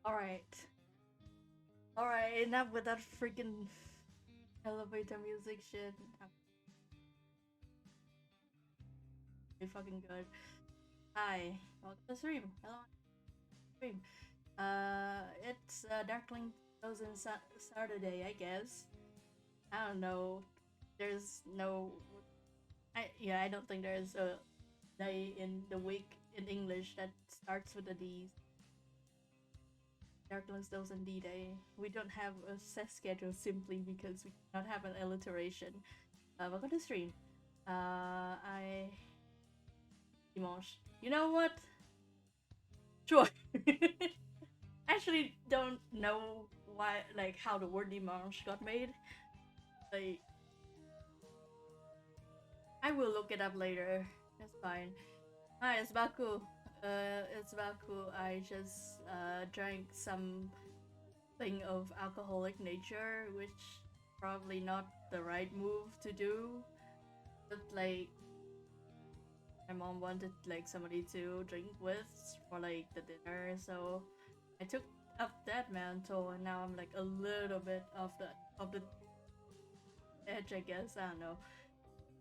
Alright. Alright, enough with that freaking elevator music shit. I'm pretty fucking good. Hi, welcome to the stream. Hello, stream. It's Darkling Chosen Saturday, I guess. I don't know. There's no. I don't think there's a day in the week in English that starts with a D. Darkling's Chosen D Day. We don't have a set schedule simply because we do not have an alliteration. Welcome to the stream. I Dimanche. You know what? Sure. Actually, don't know why, like, how the word Dimanche got made. Like, I will look it up later. It's fine. Hi, it's Baku. It's Baku. I just drank something of alcoholic nature, which probably not the right move to do. But like, my mom wanted like somebody to drink with for like the dinner, so I took up that mantle, and now I'm like a little bit of the edge, I guess. I don't know.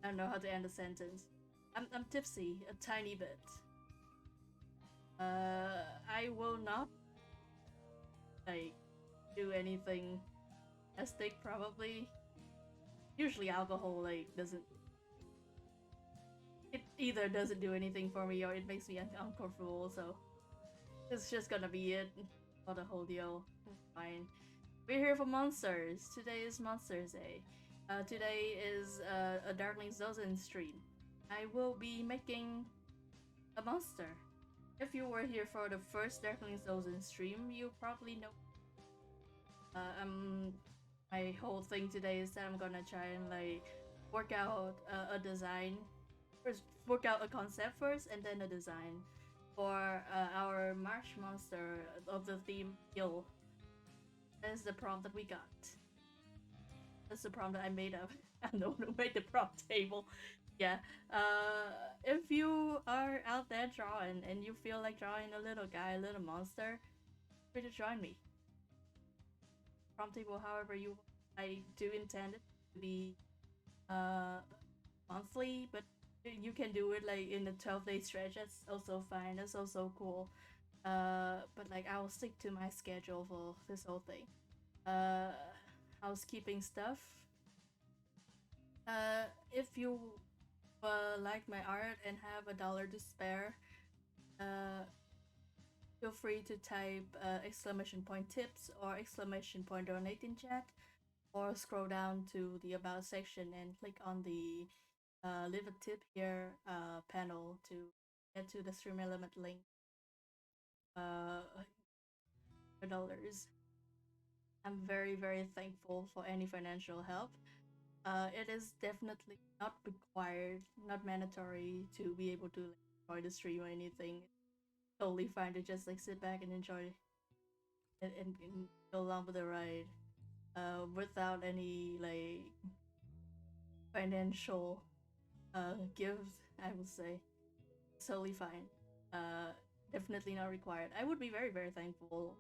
I don't know how to end the sentence. I'm tipsy a tiny bit. I will not like do anything estic probably. Usually alcohol like doesn't it either doesn't do anything for me or it makes me uncomfortable, so it's just gonna be it for the whole deal. It's fine. We're here for monsters. Today is Monsters Day. Today is a Darkling Dozen stream. I will be making a monster. If you were here for the first Darkling Dozen stream, you probably know. Um, my whole thing today is that I'm gonna try and like work out a design first, work out a concept first, and then a design for our marsh monster of the theme Hill. That's the prompt that we got. That's the prompt that I made up. I don't know who made the prompt table. Yeah. If you are out there drawing and you feel like drawing a little guy, a little monster, feel free to join me. Prompt table, however you. I do intend it to be uh monthly, but you can do it like in a 12-day stretch. That's also fine. That's also cool. But like I'll stick to my schedule for this whole thing. Uh, housekeeping stuff. If you like my art and have $1 to spare, uh, feel free to type exclamation point tips or exclamation point donate in chat, or scroll down to the about section and click on the leave a tip here panel to get to the stream element link. $1. I'm very thankful for any financial help. It is definitely not required, not mandatory to be able to like, enjoy the stream or anything. It's totally fine to just like sit back and enjoy and go along with the ride without any like financial gift, I would say. It's totally fine. Uh, definitely not required. I would be very thankful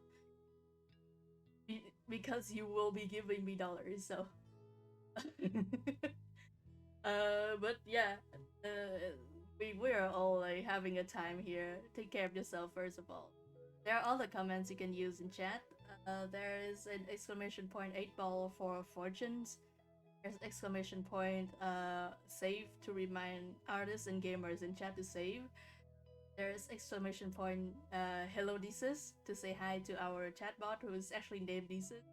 because you will be giving me dollars. So, but yeah, we are all like having a time here. Take care of yourself first of all. There are other comments you can use in chat. There is an exclamation point 8 ball for fortunes. There's exclamation point save to remind artists and gamers in chat to save. There's exclamation point hello Desus to say hi to our chatbot who is actually named Desus.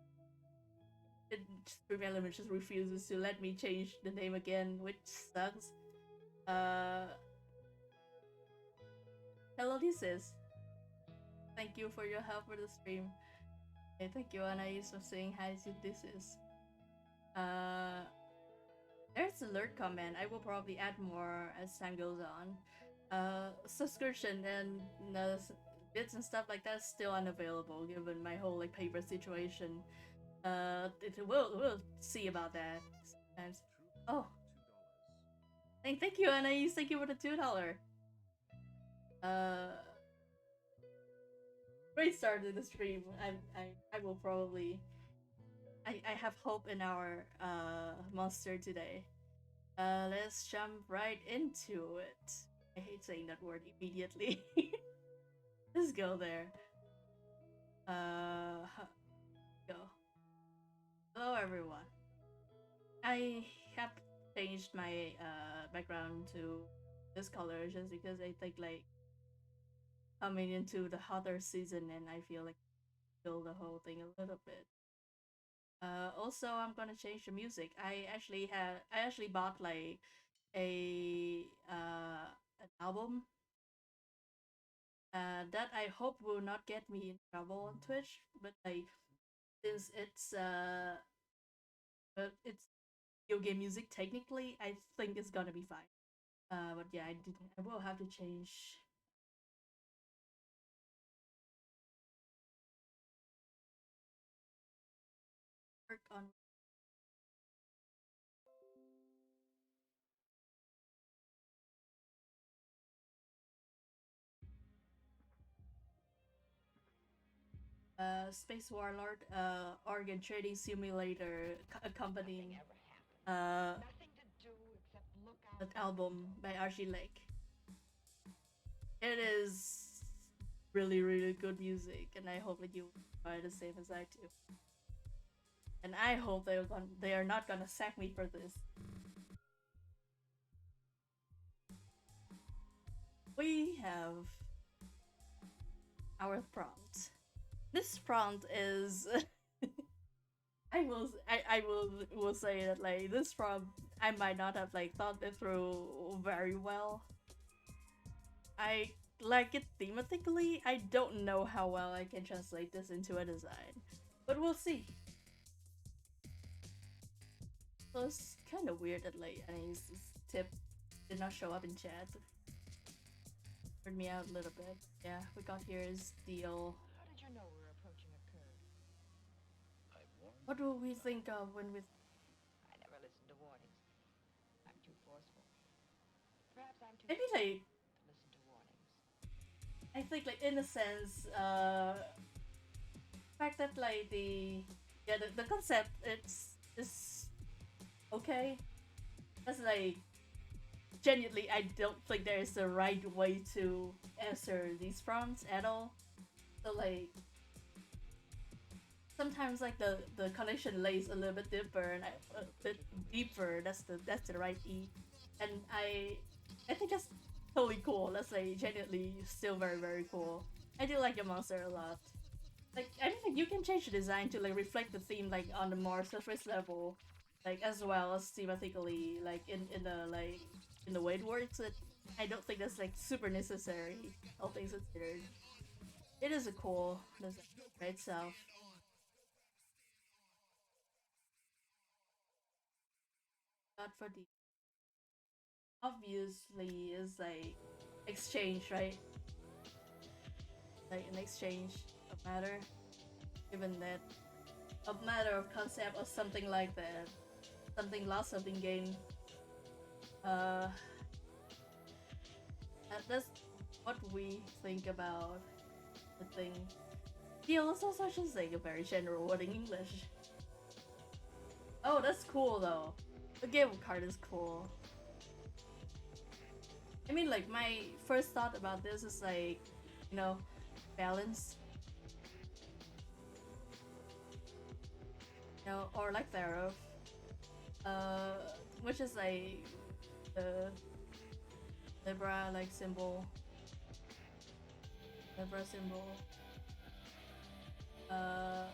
Stream Element just refuses to let me change the name again, which sucks. Uh, hello Desus. Thank you for your help with the stream. Okay, thank you Anais for saying hi to Desus. There's alert comment. I will probably add more as time goes on. Subscription and bits and stuff like that's still unavailable given my whole like paper situation. We'll see about that sometimes. Oh, thank you, Anais. Thank you for the $2. Uh, restarted the stream. I will probably I have hope in our monster today. Let's jump right into it. I hate saying that word immediately. Let's go there. Go. Hello everyone. I have changed my background to this color just because I think like coming into the hotter season and I feel like fill the whole thing a little bit. Also, I'm gonna change the music. I actually bought like a an album that I hope will not get me in trouble on Twitch. But like since it's video game music technically, I think it's gonna be fine. But yeah, I will have to change work on Space Warlord, Organ Trading Simulator accompanying uh that album by Archie Lake. It is really really good music, and I hope that you enjoy the same as I do. And I hope they are not gonna sack me for this. We have our prompt. This prompt is I will say that like this prompt I might not have like thought it through very well. I like it thematically. I don't know how well I can translate this into a design, but we'll see. So it's kind of weird that like Annie's tip did not show up in chat. Heard me out a little bit. Yeah, we got here is deal. How did you know we were approaching a curve? What will we think of when we? I never listen to warnings. I'm too forceful. Perhaps I'm too Maybe like to listen to warnings. I think like in a sense, fact that like the concept it's is okay. That's like genuinely I don't think there is a right way to answer these prompts at all. So like sometimes like the connection lays a little bit deeper and a bit deeper. That's the right e, and I think that's totally cool. That's like genuinely still very very cool. I do like your monster a lot. Like I mean, like, you can change the design to like reflect the theme like on the more surface level, like as well as thematically, like in the like in the way it works. I don't think that's like super necessary. All things considered, it is a cool design by itself. But for the obviously is like exchange, right? Like an exchange of matter, given that of matter of concept or something like that, something lost, something gained. Uh, that's what we think about the thing. Deal is also just like a very general word in English. Oh, that's cool though. The game card is cool. I mean, like my first thought about this is like, you know, balance, you know, or like thereof, which is like the Libra like symbol, Libra symbol. Uh,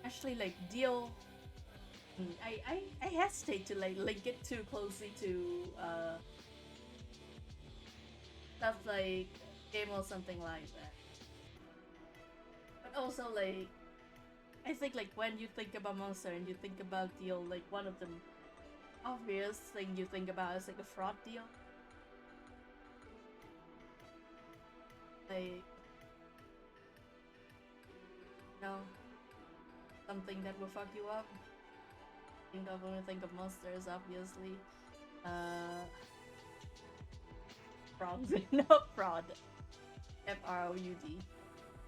actually, like deal. I hesitate to like link it too closely to stuff like game or something like that. But also like I think like when you think about monster and you think about deal, like one of the obvious thing you think about is like a fraud deal. Like you know, something that will fuck you up. Think of when we think of monsters, obviously. Uh, fraud. No, fraud. F-R-O-U-D.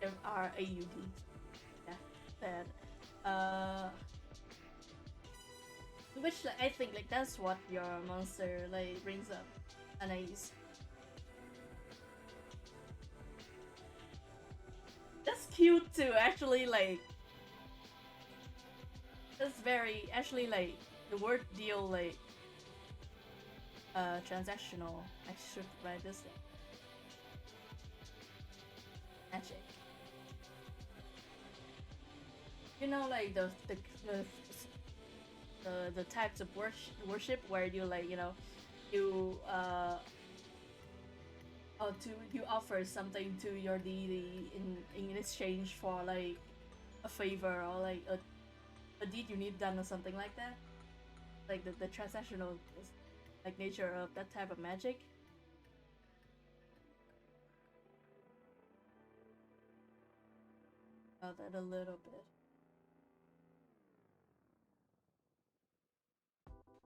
F-R-A-U-D. Yeah, that. Uh, which like, I think like that's what your monster like brings up. Anais. That's cute too. Actually, like that's very actually like the word deal like transactional. I should write this down. Magic. You know, like the types of worship where you like you to you offer something to your deity in exchange for like a favor or like a deed you need done or something like that. Like the transactional like nature of that type of magic. About that a little bit.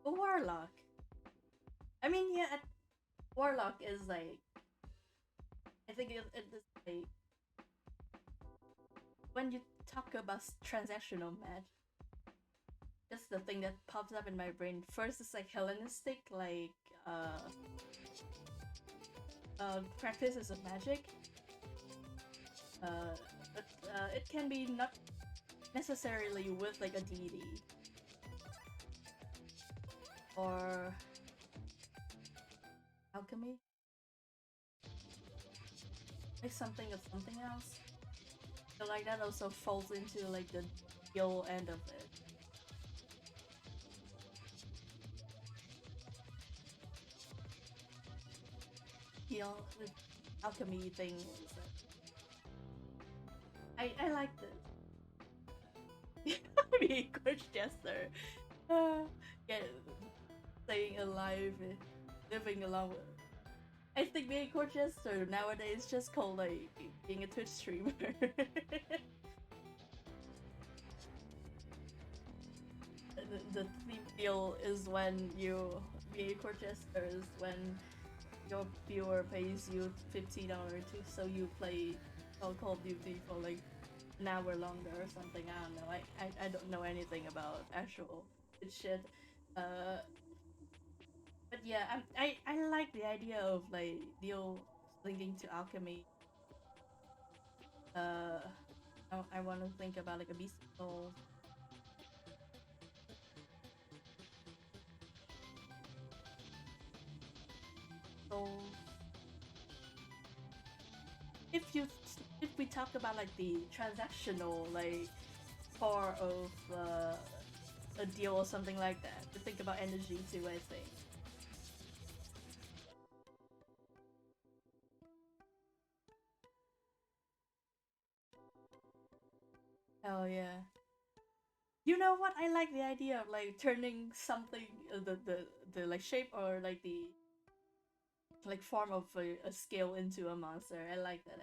A warlock. I mean, yeah, warlock is like I think it is like when you talk about transactional magic, just the thing that pops up in my brain first is like Hellenistic, like practices of magic. Uh, but it can be not necessarily with like a deity or alchemy, like something of something else. So like that also falls into like the skill end of it. Skill with alchemy things. I like this. Being coach jester. Yeah, staying alive, living along with. I think being a coach jester nowadays is just called like being a Twitch streamer. The theme deal is when you being a court jester is when your viewer pays you $50 to so you play Call of Duty for like an hour longer or something. I don't know. I don't know anything about actual shit. Uh, but yeah, I like the idea of like deal linking to alchemy. Uh, I want to think about like a beast soul. So if you if we talk about like the transactional like core of a deal or something like that, to think about energy too. I think. Oh yeah. You know what? I like the idea of like turning something the like shape or like the like form of a scale into a monster. I like that.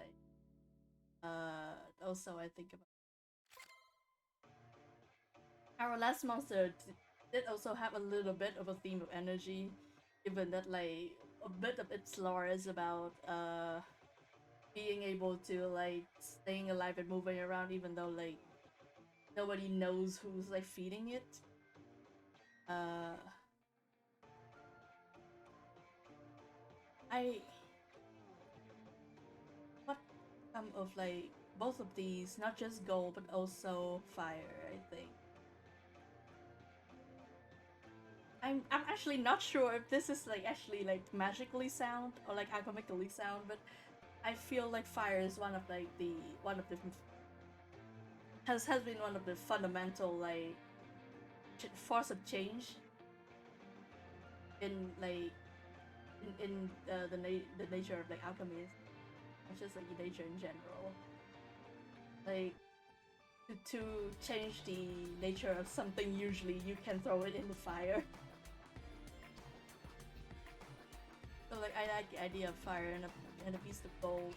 Also I think about our last monster did also have a little bit of a theme of energy, given that like a bit of its lore is about being able to like staying alive and moving around even though like nobody knows who's like feeding it. Uh, I what of like both of these, not just gold but also fire. I think I'm actually not sure if this is like actually like magically sound or like alchemically sound, but I feel like fire is one of the has been one of the fundamental like force of change in like in the nature of like alchemy, it's just like nature in general. Like to change the nature of something, usually you can throw it in the fire. So like I like the idea of fire and a piece of gold.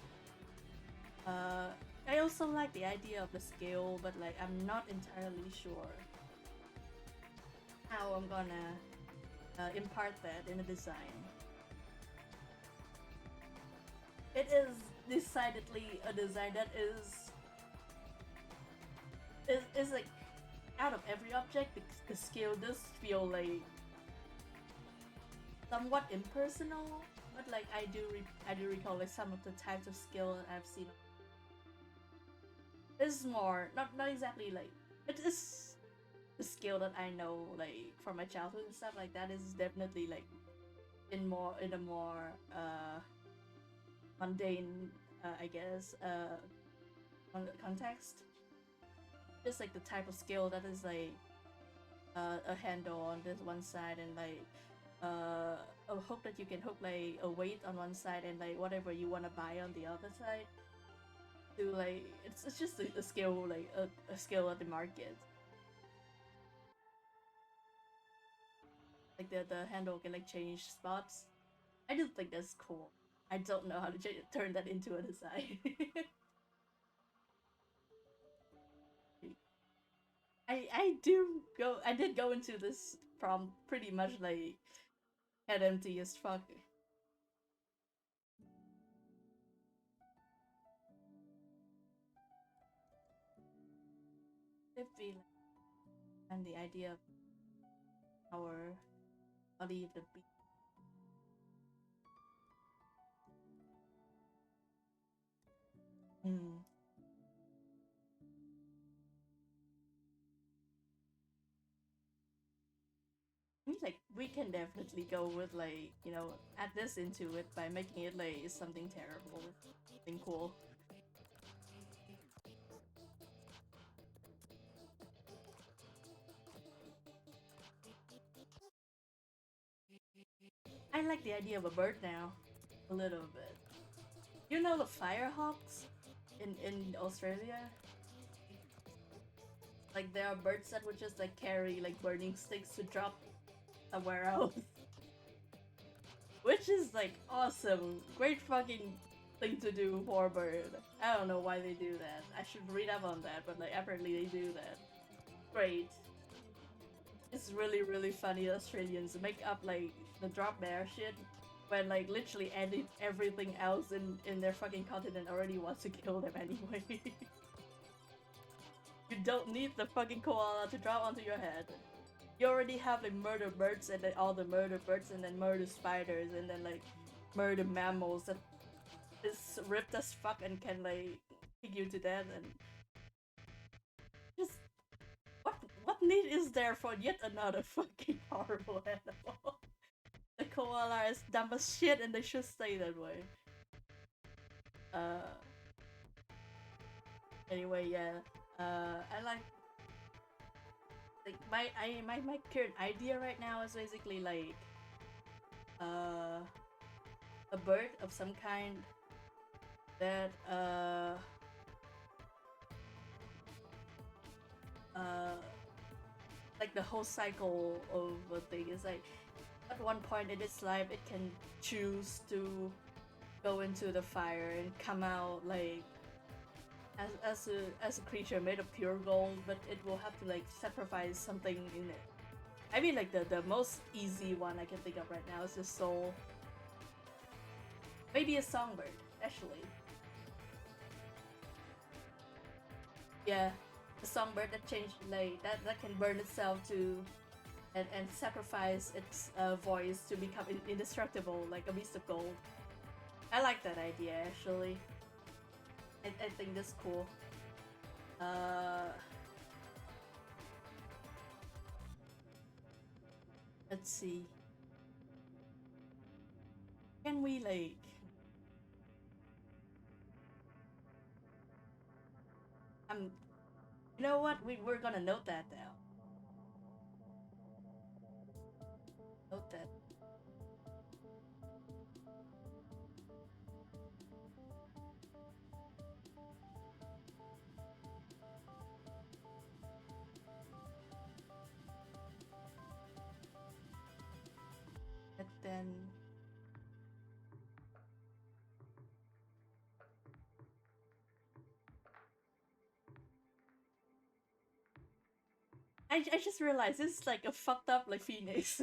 Uh, I also like the idea of the scale, but like I'm not entirely sure how I'm gonna impart that in a design. It is decidedly a design that is like out of every object. The scale does feel like somewhat impersonal, but like I do recall like some of the types of skill that I've seen. It's more not exactly like it is the skill that I know like from my childhood and stuff like that is definitely like in a more mundane I guess context. Just like the type of skill that is like a handle on this one side and like a hook that you can hook like a weight on one side and like whatever you want to buy on the other side to like it's just a skill like a skill at the market. Like the handle can like change spots. I do think that's cool. I don't know how to turn that into a design. I did go into this from pretty much like head empty as fuck. If we like, and the idea of our body of the beast. Hmm. I mean, like we can definitely go with like add this into it by making it like something terrible, something cool. I like the idea of a bird now, a little bit. You know the firehawks in Australia? Like there are birds that would just like carry like burning sticks to drop somewhere else. Which is like awesome. Great fucking thing to do for a bird. I don't know why they do that. I should read up on that, but like apparently they do that. Great. It's really really funny Australians make up like the drop bear shit when like literally everything else in their fucking continent already wants to kill them anyway. You don't need the fucking koala to drop onto your head. You already have like murder birds and then all the murder birds and then murder spiders and then like murder mammals that is ripped as fuck and can like kick you to death and just what need is there for yet another fucking horrible animal? The koala is dumb as shit and they should stay that way. Uh anyway, yeah. I like my current idea right now is basically like uh a bird of some kind that uh like the whole cycle of a thing is like at one point in its life it can choose to go into the fire and come out like as a creature made of pure gold, but it will have to like sacrifice something in it. I mean like the most easy one I can think of right now is the soul. Maybe a songbird, actually. Yeah. A songbird that changed like that can burn itself to and sacrifice its voice to become indestructible like a beast of gold. I like that idea actually. I think that's cool. Uh, let's see. Can we like? You know what? We're gonna note that down. Note that. But then I just realized this is like a fucked up like phoenix.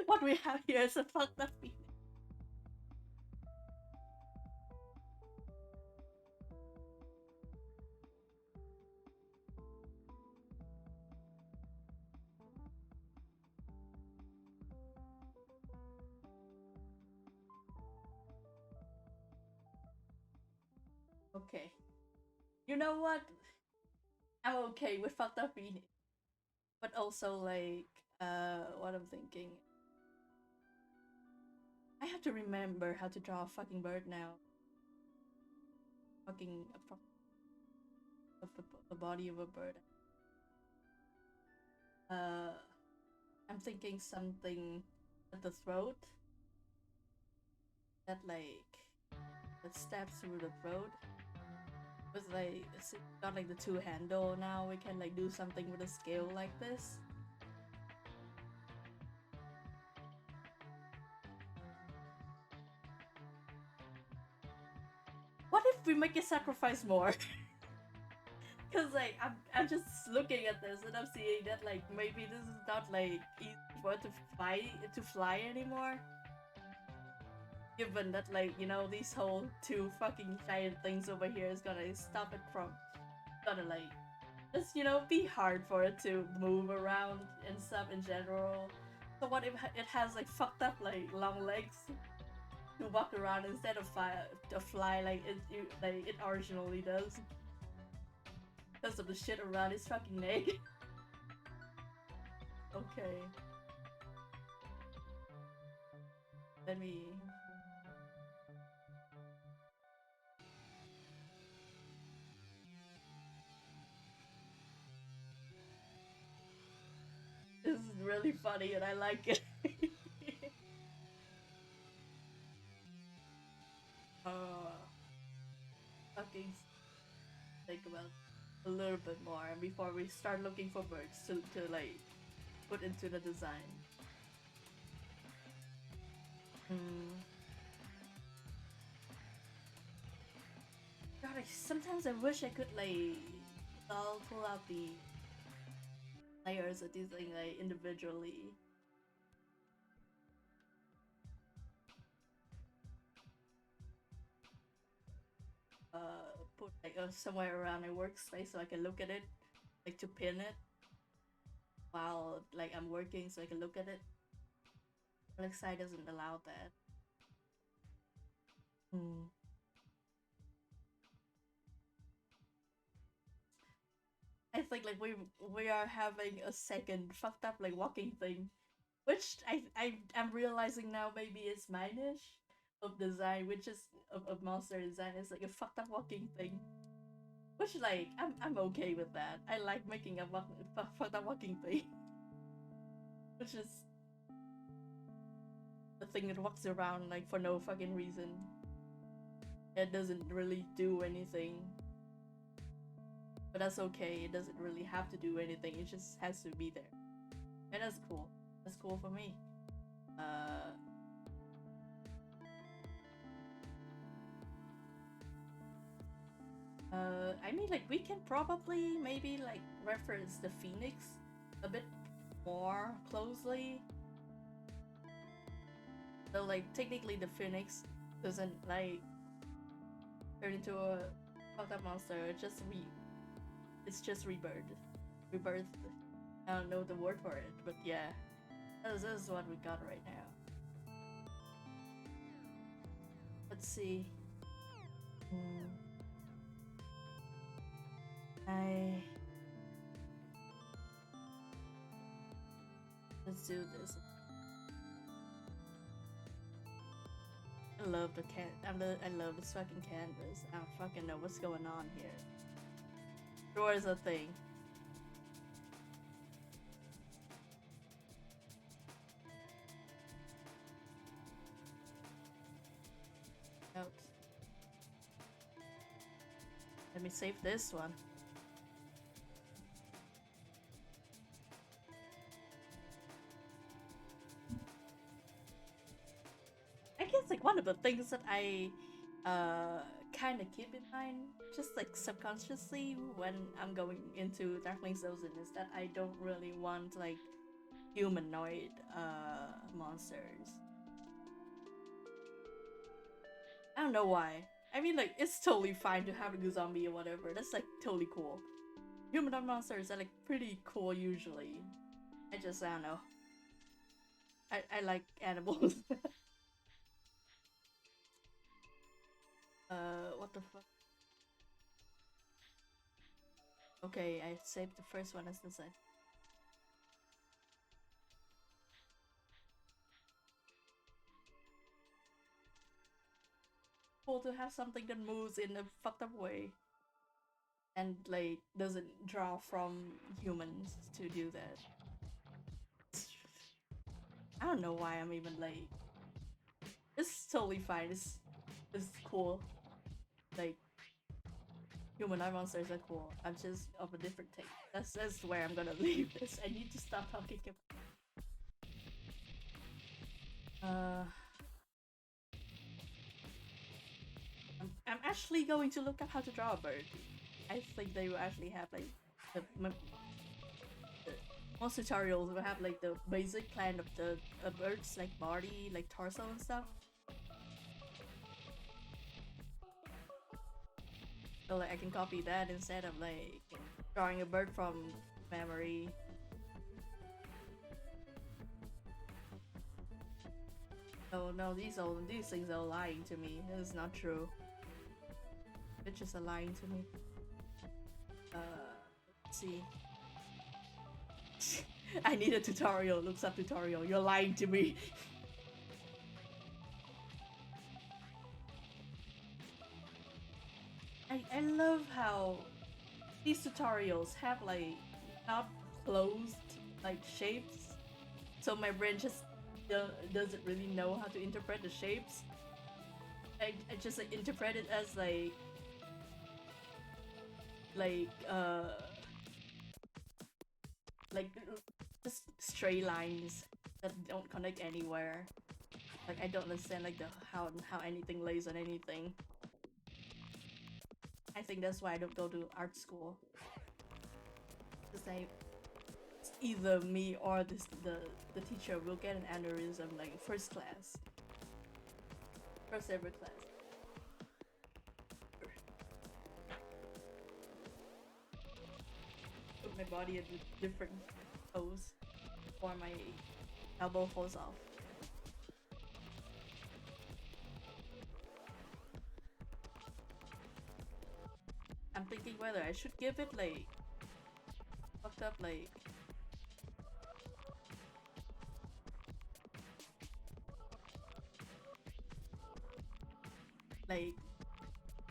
what we have here is a fucked up phoenix. Okay. You know what? I'm okay with fucked up phoenix. But also like what I'm thinking. I have to remember how to draw a fucking bird now. Fucking of the body of a bird. I'm thinking something at the throat that stabs through the throat. With like it's got like the two handle now. We can like do something with a scale like this. What if we make it sacrifice more? Cause like I'm just looking at this and I'm seeing that like maybe this is not like easy for it to fly anymore. Given that like you know these whole two fucking giant things over here is gonna stop it from gonna like just you know be hard for it to move around and stuff in general. So what if it has like fucked up like long legs to walk around instead of fly like it originally does? Because of the shit around his fucking neck. Okay. Let me... This is really funny and I like it. Fucking think about a little bit more before we start looking for birds to like put into the design. God, sometimes I wish I could like I'll pull out the layers of these things like individually. Put like somewhere around my workspace so I can look at it, like to pin it while like I'm working so I can look at it. Alexei doesn't allow that. I think like we are having a second fucked up like walking thing, which I'm realizing now maybe it's my niche of design, which is of monster design is like a fucked up walking thing, which like I'm okay with that. I like making a fucked up walking thing, which is the thing that walks around like for no fucking reason. It doesn't really do anything. But that's okay, it doesn't really have to do anything, it just has to be there. And that's cool. That's cool for me. I mean like we can probably maybe like reference the phoenix a bit more closely. So like technically the phoenix doesn't like turn into a fucked up monster, it's just rebirth. I don't know the word for it, but yeah, this is what we got right now. Let's see. Let's do this. I love the I love this fucking canvas. I don't fucking know what's going on here. Drawer is a thing. Out. Let me save this one. I guess like one of the things that I kind of keep in mind, just like subconsciously when I'm going into Darkling Zozen, is that I don't really want like humanoid monsters. I don't know why. I mean, like, it's totally fine to have a zombie or whatever. That's like totally cool. Humanoid monsters are like pretty cool usually. I don't know. I like animals. What the fuck? Okay, I saved the first one as the second. Cool to have something that moves in a fucked up way and like doesn't draw from humans to do that. I don't know why I'm even like. It's totally fine. It's cool. Like humanoid monsters are cool. I'm just of a different take. That's where I'm gonna leave this. I need to stop talking about. I'm actually going to look up how to draw a bird. I think they will actually have like the most tutorials will have like the basic plan of the bird's like body, like torso and stuff. So like I can copy that instead of like drawing a bird from memory. Oh no, these things are lying to me. This is not true. Bitches are lying to me. Let's see. I need a tutorial. Looks up tutorial. You're lying to me. I love how these tutorials have like not closed like shapes, so my brain just doesn't really know how to interpret the shapes. I just like, interpret it as like like just stray lines that don't connect anywhere. Like I don't understand like the how anything lays on anything. I think that's why I don't go to art school. Cause it's either me or the teacher will get an aneurysm like first ever class. Put my body at a different pose before my elbow falls off. I'm thinking whether I should give it like fucked up like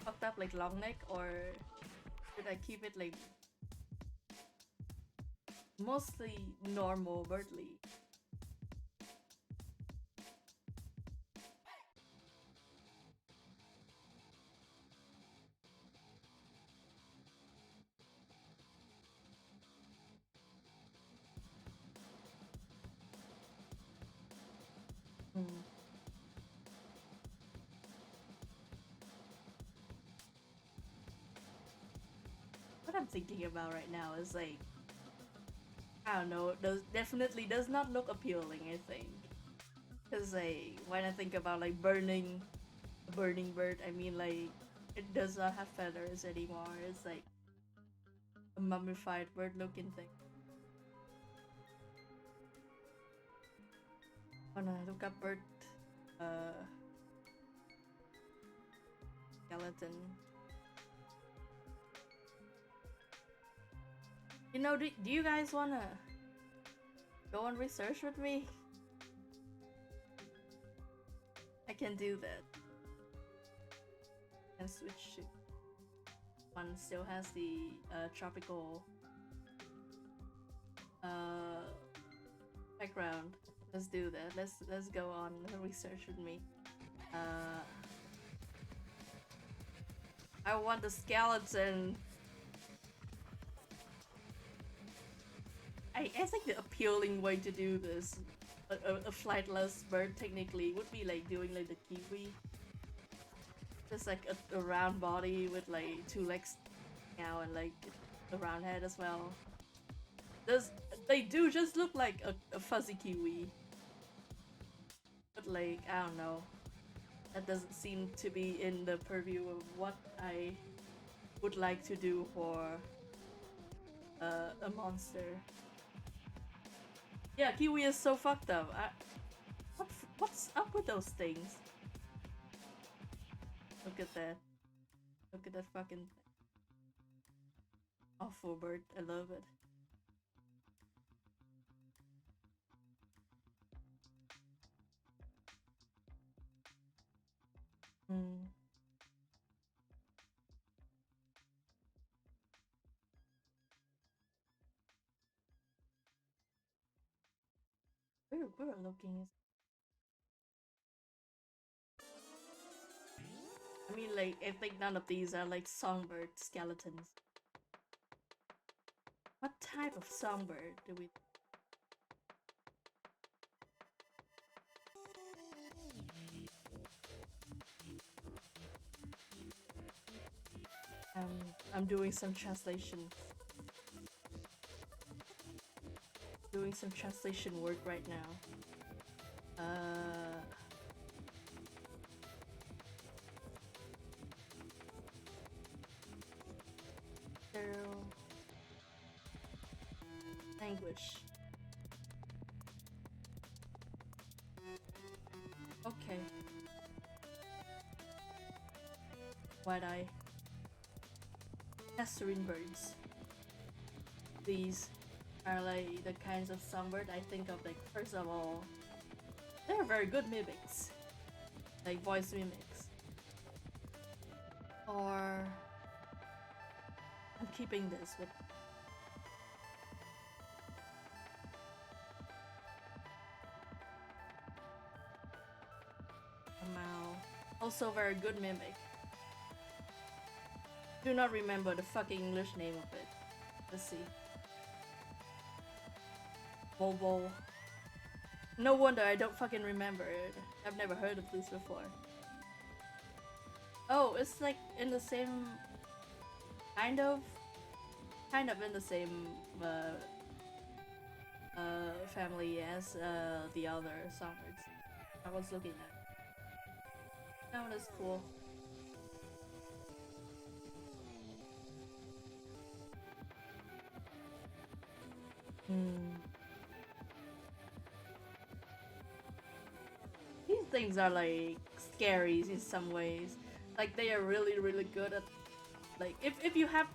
fucked up like long neck, or should I keep it like mostly normal birdly? Hmm. What I'm thinking about right now is like I don't know, definitely does not look appealing, I think. Cause like when I think about like a burning bird, I mean like it does not have feathers anymore. It's like a mummified bird looking thing. Wanna look up bird uh skeleton. You know, do you guys wanna go on research with me? I can do that. And switch to one still has the tropical background. Let's do that. Let's go on research with me. I want the skeleton. I think the appealing way to do this, a flightless bird technically, would be like doing like the kiwi. Just like a round body with like two legs now and like a round head as well. Does they do just look like a fuzzy kiwi, but like I don't know. That doesn't seem to be in the purview of what I would like to do for a monster. Yeah, kiwi is so fucked up. What's up with those things? Look at that. Look at that fucking awful bird. I love it. Hmm. We're looking. I mean, like, I think none of these are like songbird skeletons. What type of songbird do we? I'm doing some translation. Doing some translation work right now. Feral language. Okay. Wide-eye. Passerine birds. These are like the kinds of songbird I think of. Like, first of all, they're very good mimics, like voice mimics. Or I'm keeping this with a Mao. Also very good mimic. Do not remember the fucking English name of it. Let's see. Volvo. No wonder I don't fucking remember it. I've never heard of this before. Oh, it's like in the same kind of in the same family as the other songbirds I was looking at. That one is cool. These things are like scary in some ways. Like they are really good at, like, if you have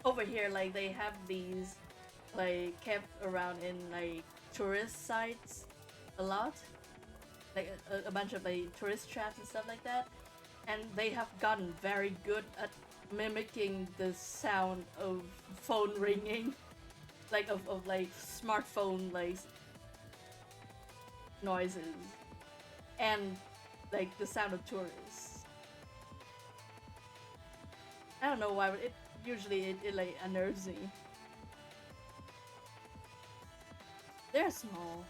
over here, like they have these like kept around in like tourist sites a lot, like a bunch of like tourist traps and stuff like that, and they have gotten very good at mimicking the sound of phone ringing, like of like smartphone like noises, and like the sound of tourists. I don't know why, but it like unnerves me. They're small,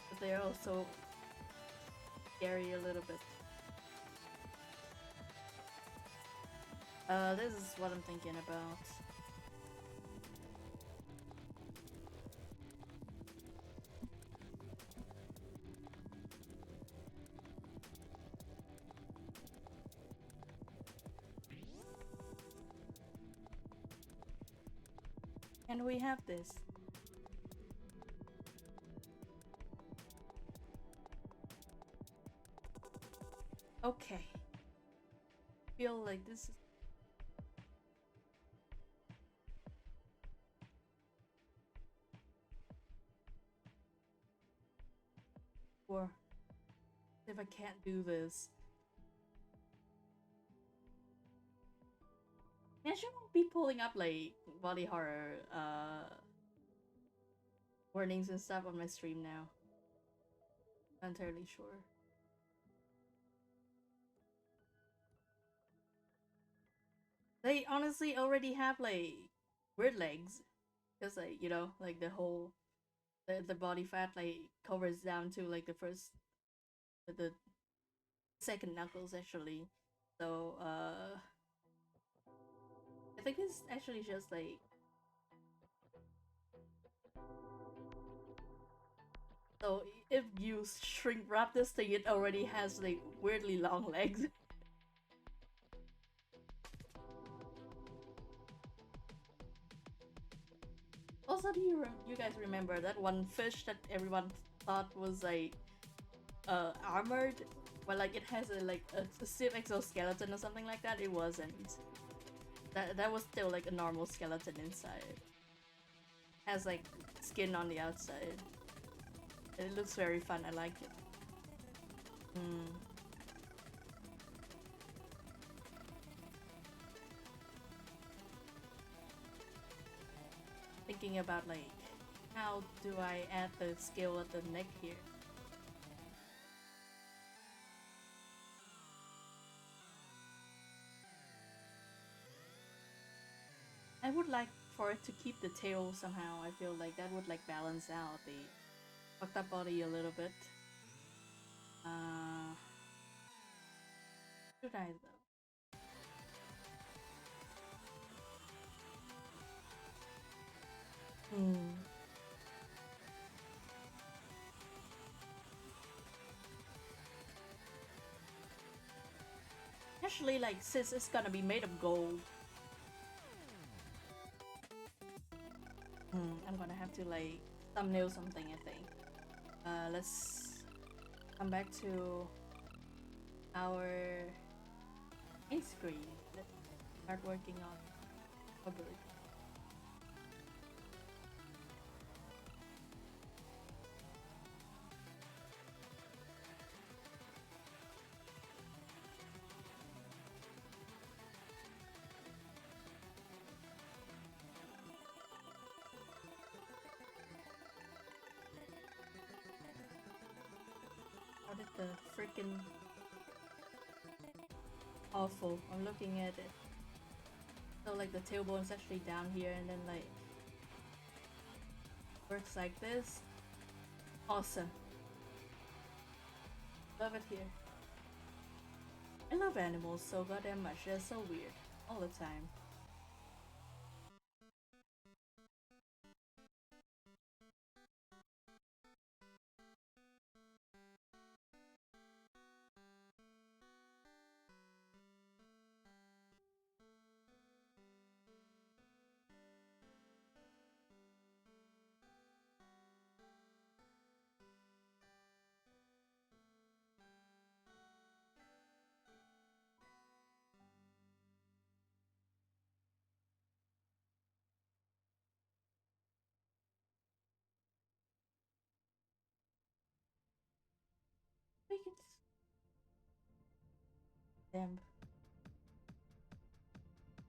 but they're also scary a little bit. This is what I'm thinking about. And we have this. Okay. Feel like this is. Or if I can't do this. I shouldn't be pulling up like body horror warnings and stuff on my stream now. Not entirely sure. They honestly already have like weird legs. Because like, you know, like the whole the body fat like covers down to like the second knuckles actually. So I think it's actually just like So if you shrink wrap this thing, it already has like weirdly long legs. Also, do you guys remember that one fish that everyone thought was like armored? Well, like it has a stiff exoskeleton or something like that. It wasn't. That was still like a normal skeleton inside. Has like skin on the outside. It looks very fun. I like it. Hmm. Thinking about like how do I add the scale at the neck here? I would like for it to keep the tail somehow. I feel like that would like balance out the fucked up body a little bit. Uh, should I though? Hmm. Actually, like since it's gonna be made of gold, I'm gonna have to like thumbnail something. I think. Let's come back to our main screen. Let's start working on a bird. How did the freaking awful? I'm looking at it. So like the tailbone's actually down here, and then like works like this. Awesome. Love it here. I love animals so goddamn much. They're so weird all the time. We can damn.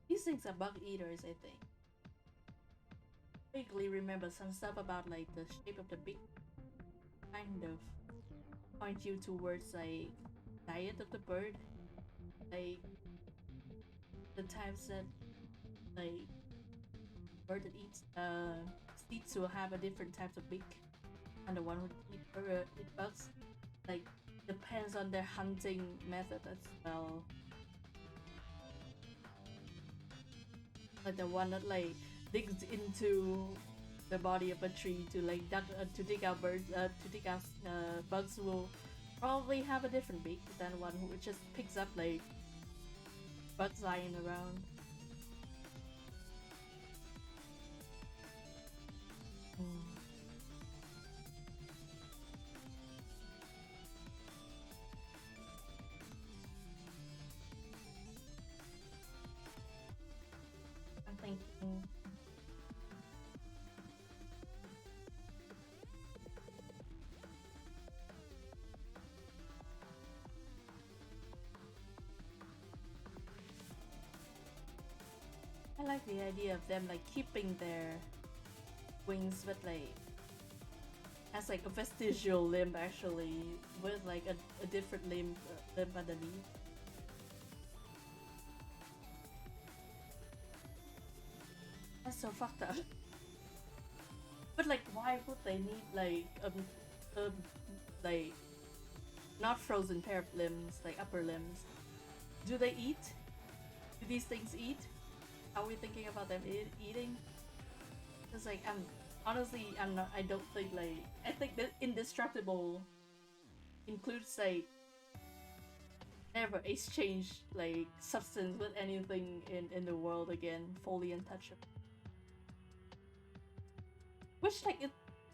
These things are bug eaters, I think. Vaguely remember some stuff about like the shape of the beak. Kind of point you towards like diet of the bird, like the types that like bird that eats seeds will have a different types of beak, and the one who eat bugs like depends on their hunting method as well. Like the one that like digs into the body of a tree to like to dig out birds to dig out bugs will probably have a different beak than one who just picks up like bugs lying around. Mm. I'm thinking I like the idea of them like keeping their wings but like as like a vestigial limb actually with like a different limb underneath. That's so fucked up. But like why would they need um like not frozen pair of limbs, like upper limbs? Do they eat? Do these things eat? Are we thinking about them eating? Because like honestly, I'm not. I don't think like. I think that indestructible includes like never exchange like substance with anything in the world again, fully untouchable. Which like it,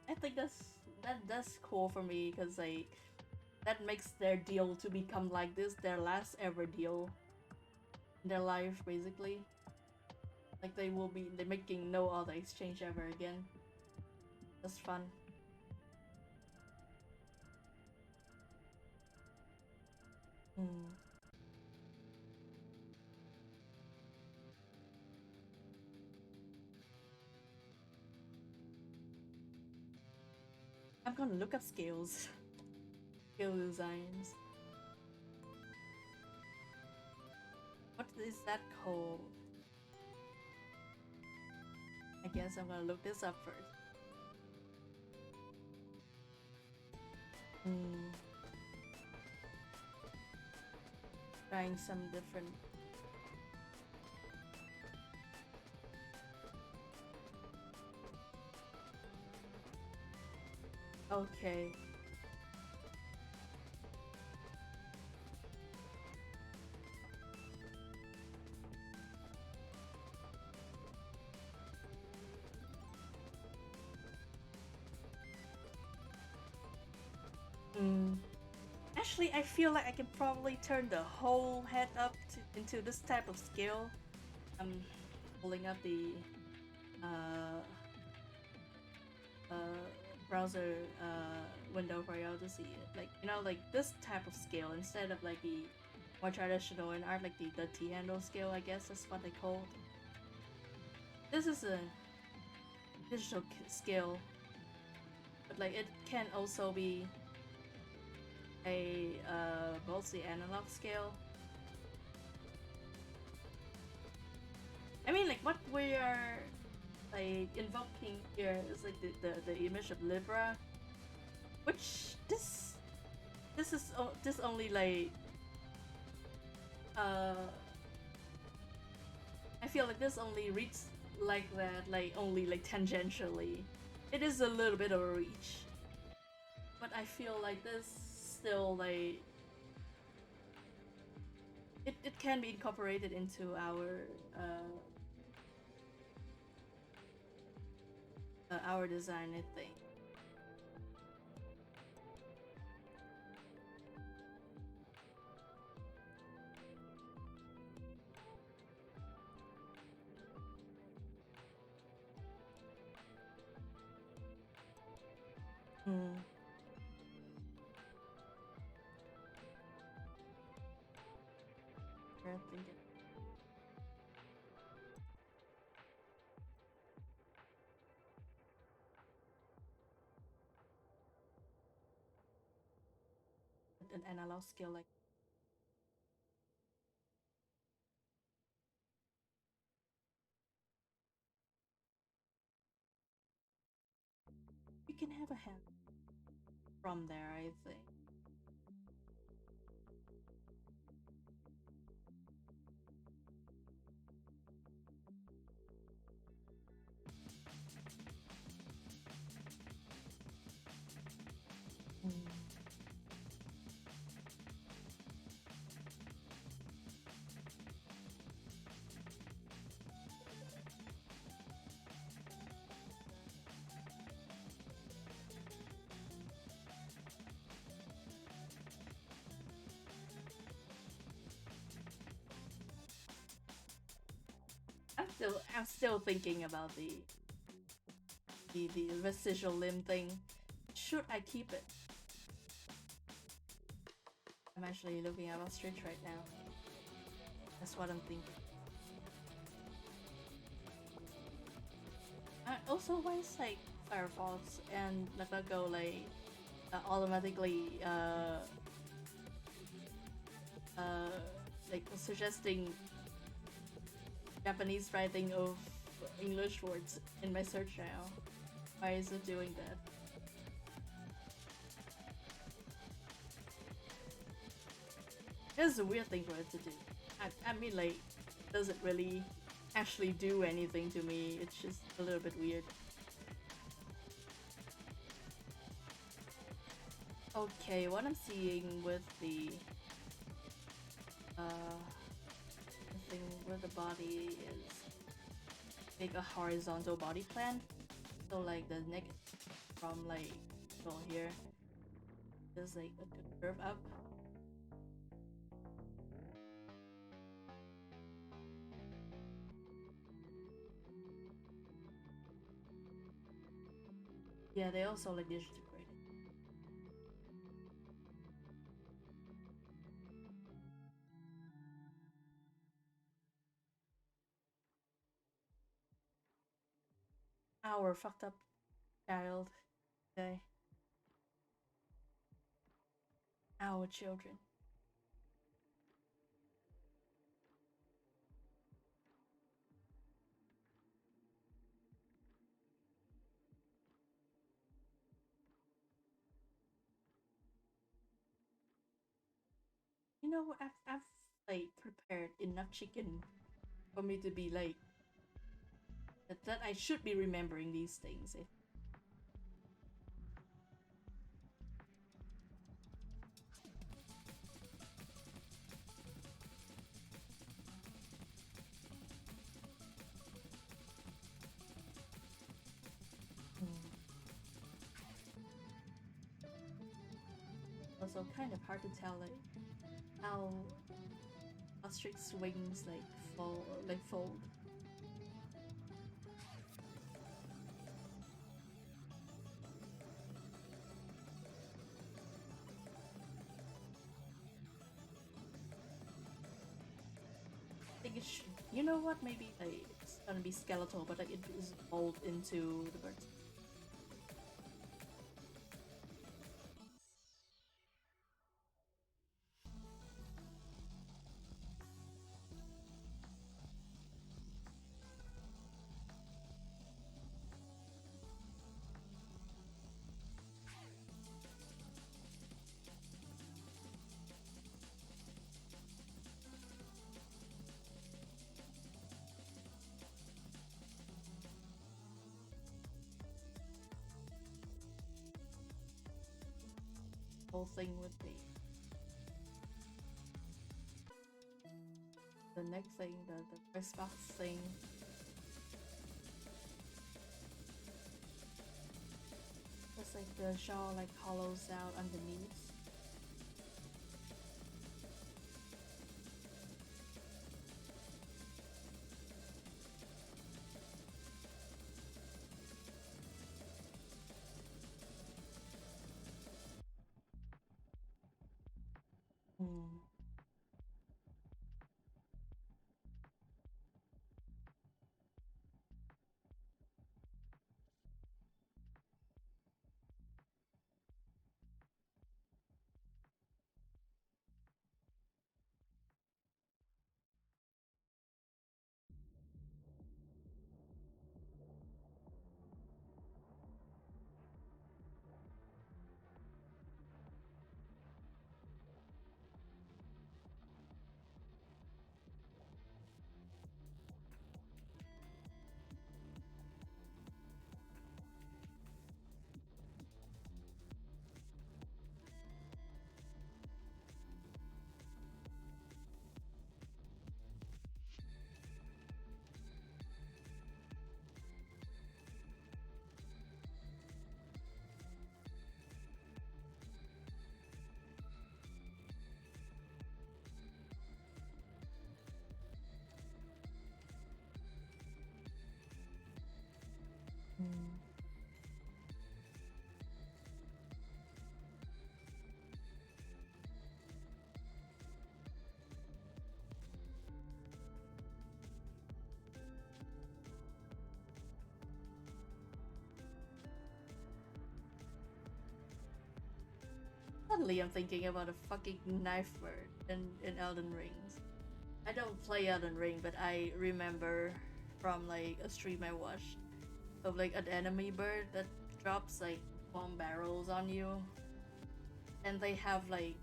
I think that's cool for me because like that makes their deal to become like this their last ever deal in their life basically. Like they're making no other exchange ever again. That's fun. Hmm. I'm gonna look up scales. Scale designs. What is that called? I guess I'm gonna look this up first. Hmm. Trying some different. Okay. Hmm. Actually, I feel like I can probably turn the whole head up into this type of scale. I'm pulling up the uh, uh, browser window for y'all to see it. Like, you know, like this type of scale instead of like the more traditional in art, like the T-handle scale, I guess that's what they called. This is a digital scale, but like it can also be a mostly analog scale. I mean, like what we are like invoking here is like the image of Libra, which this only like uh I feel like this only reads like that like only like tangentially. It is a little bit of a reach, but I feel like this still like it can be incorporated into our design, I think. Hmm. I think an analog scale like we can have a hand from there, I think. Hmm. I'm still thinking about the vestigial limb thing. Should I keep it? I'm actually looking at ostrich right now. That's what I'm thinking. Also, why is like Firefox and DuckDuckGo like automatically uh like suggesting Japanese writing of English words in my search now? Why is it doing that? It's a weird thing for it to do. I mean, like, does it really actually do anything to me? It's just a little bit weird. Okay, what I'm seeing with the thing with the body is make a horizontal body plan. So like the neck from like go here, there's like a curve up. Yeah, they also like disintegrated. Our fucked up child. Okay. Our children. You know, I've like prepared enough chicken for me to be like that I should be remembering these things. Also, kind of hard to tell like how ostrich wings like fold. I think it should. You know what? Maybe like it's gonna be skeletal, but like it is mold into the bird. Whole thing would be the next thing, the first box thing. Just like the jaw like hollows out underneath. Hmm. Hmm. Suddenly, I'm thinking about a fucking knife bird in Elden Rings. I don't play Elden Ring, but I remember from like a stream I watched of like an enemy bird that drops like bomb barrels on you, and they have like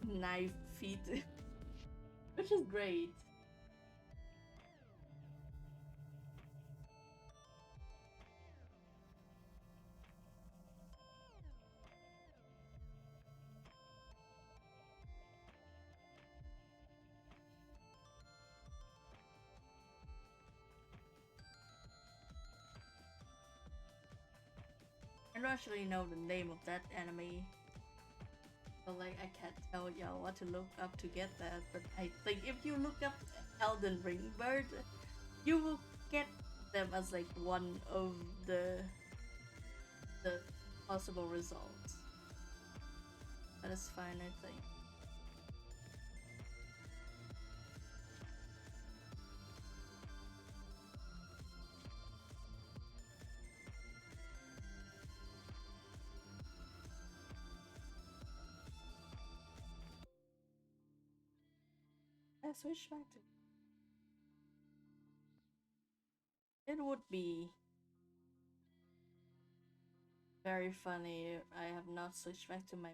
knife feet, which is great. I don't actually know the name of that anime. So like I can't tell y'all what to look up to get that, but I think if you look up Elden Ring Bird, you will get them as like one of the possible results. That is fine, I think. I switch back to it would be very funny if I have not switched back to my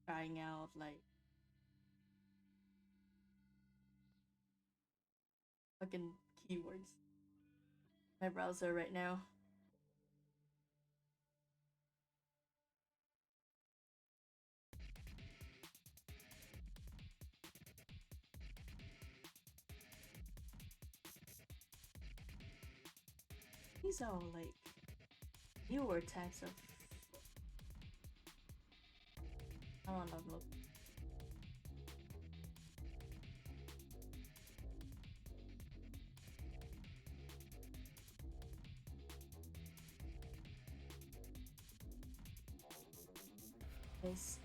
trying out like fucking keywords. My browser right now. These are all like newer types of. I don't know. Look. This.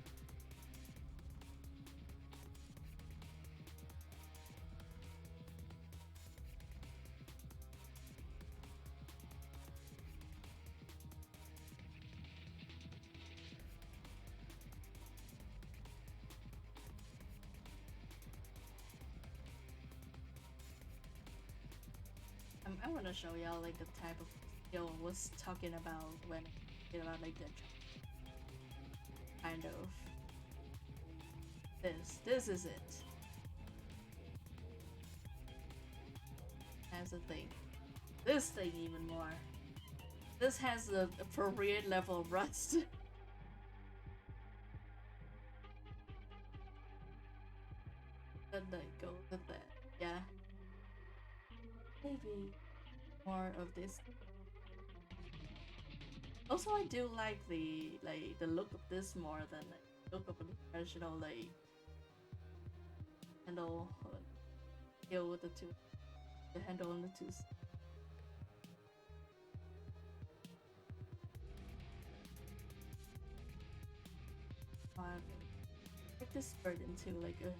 I want to show y'all like the type of skill I was talking about when about like the kind of this is it. That's the thing. This thing even more. This has the appropriate level of rust. But like go with that. Yeah. Maybe more of this. Also, I do like the look of this more than like look of the traditional like handle deal with the handle on the two. Like this bird into like a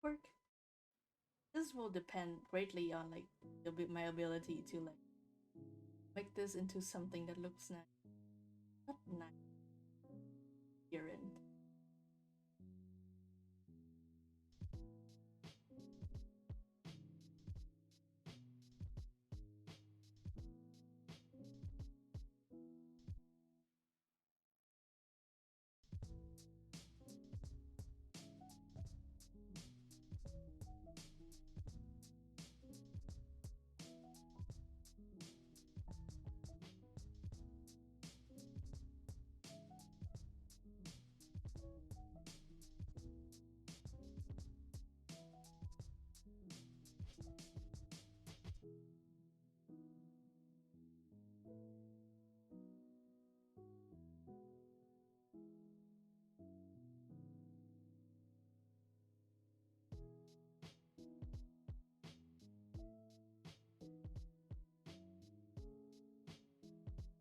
work. This will depend greatly on like my ability to like make this into something that looks nice, not nice here and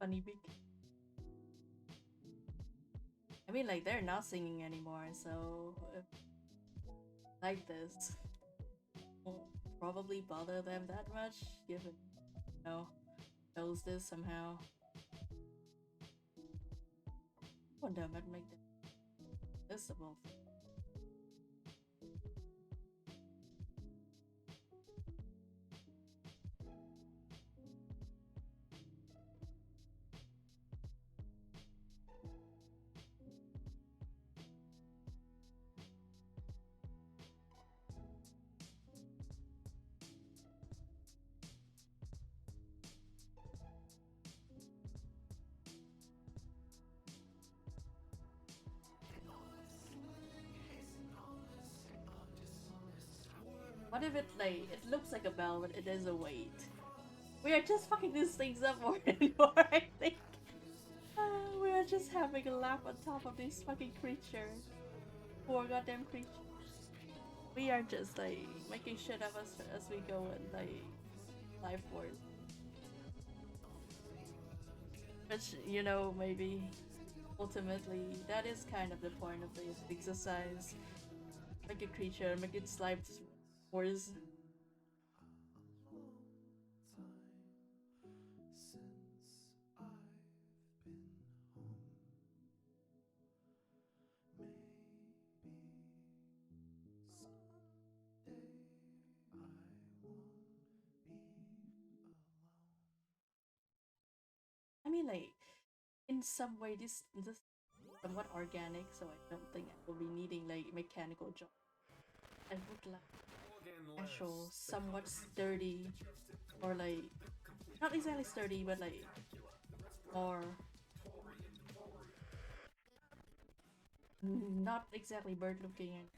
funny big. I mean, like they're not singing anymore, so like this won't probably bother them that much, given you know knows this somehow. Wonder I might make this visible. What if it looks like a bell, but it is a weight? We are just fucking these things up more and more, I think. We are just having a laugh on top of these fucking creatures. Poor goddamn creatures. We are just like making shit of us as we go and like life force. Which, you know, maybe ultimately that is kind of the point of this exercise. Make a creature, make its life worse. I mean, like, in some way, this is somewhat organic, so I don't think I will be needing like mechanical job. I would like actual, somewhat sturdy, or like not exactly sturdy, but like more not exactly bird looking.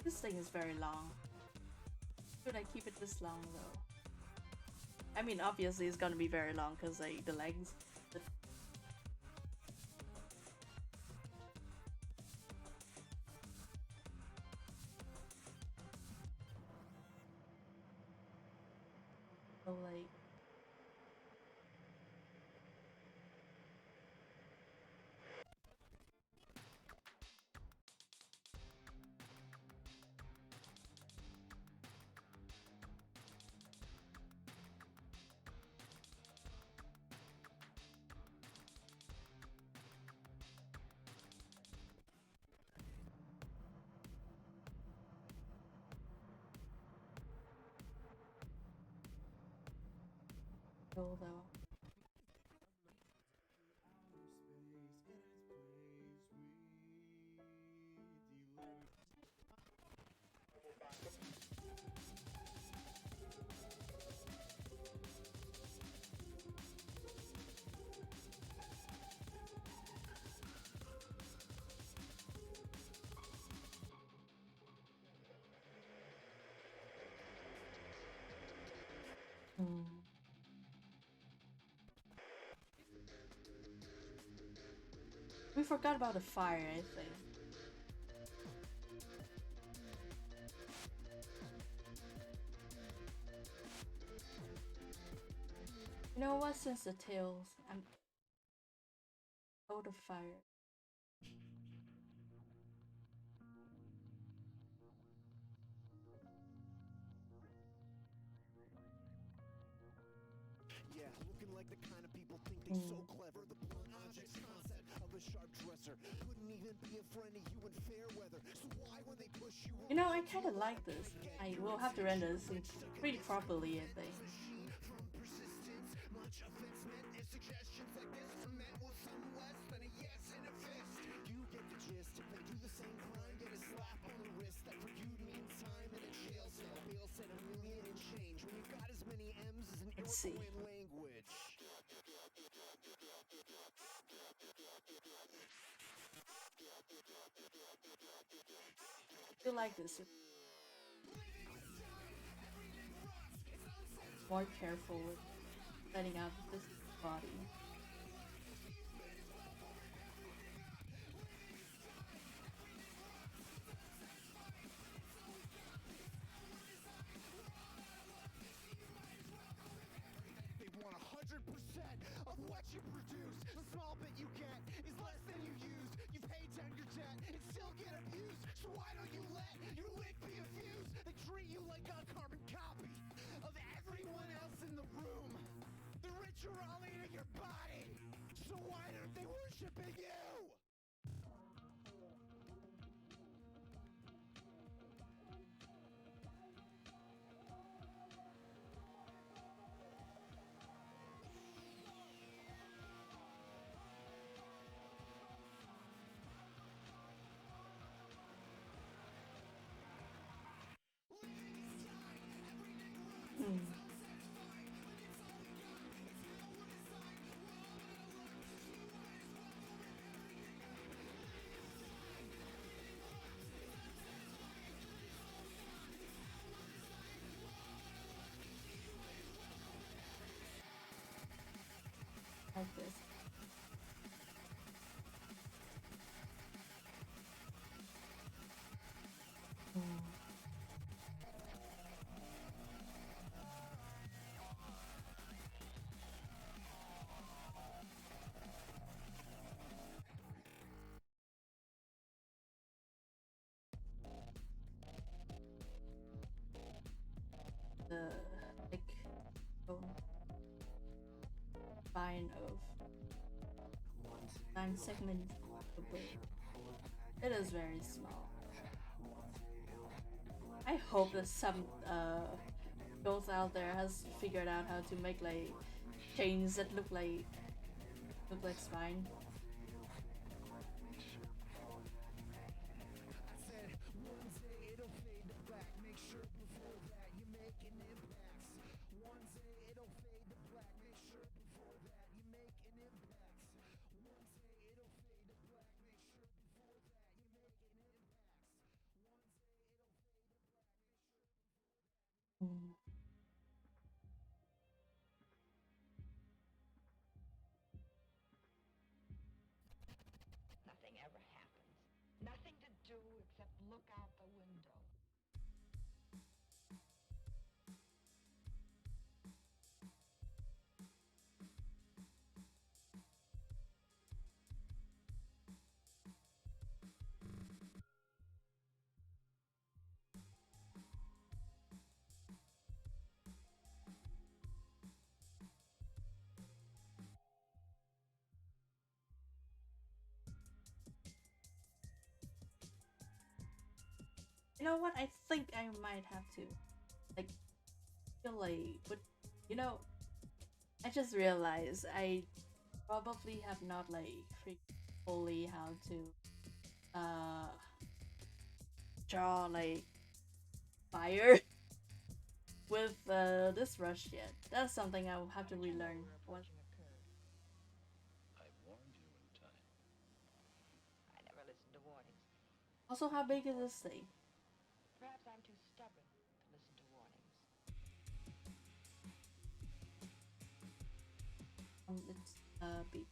This thing is very long. Should I keep it this long though? I mean, obviously it's gonna be very long because like the legs. The so like cool though. Hmm. We forgot about the fire, I think. You know what? Since the tails, I'm out of fire. Yeah, looking like the kind of people think they Hmm. so clever. The blunt objects concept of a sharp dresser couldn't even be a friend of you in fair weather. So why when they push you You know, I around, kind of like this. I will have to render this scene pretty properly, I think. machine from persistence? Much offense meant if suggestions like this are met with some less than a yes and a fist. You get the gist. They do the same crime, get a slap on the wrist. That for you means time in a jail cell. Bill said a million and change when you've got as many M's as an Let's see. Iroquoian language. I feel like this is more careful with setting up this body. They want 100% of what you produce. The small bit you get is less than you use. You pay down your debt and still get abused. So why don't you let your lick be a fuse? They treat you like a carbon copy of everyone else in the room. The rich are all eating your body. So why aren't they worshiping you? like this. Mm. The like oh, spine of 9 segments of the blade. It is very small. I hope that some girls out there has figured out how to make like chains that look like spine. I said one day it'll fade to black. Make sure before that you make an impact. One day it'll fade to black. Make sure before that you make an impact. One day it'll fade to black. Make sure before that you make an impact. One day it'll fade to black. Mm. Nothing ever happens. Nothing to do except look out the window. You know what? I think I might have to like feel like, but you know, I just realized I probably have not like fully how to uh draw like fire with this rush yet. That's something I will have How to did you know relearn. we were What? approaching a curve? I warned you in time. I never listened to warnings. Also, how big is this thing? Perhaps I'm too stubborn to listen to warnings. It's big.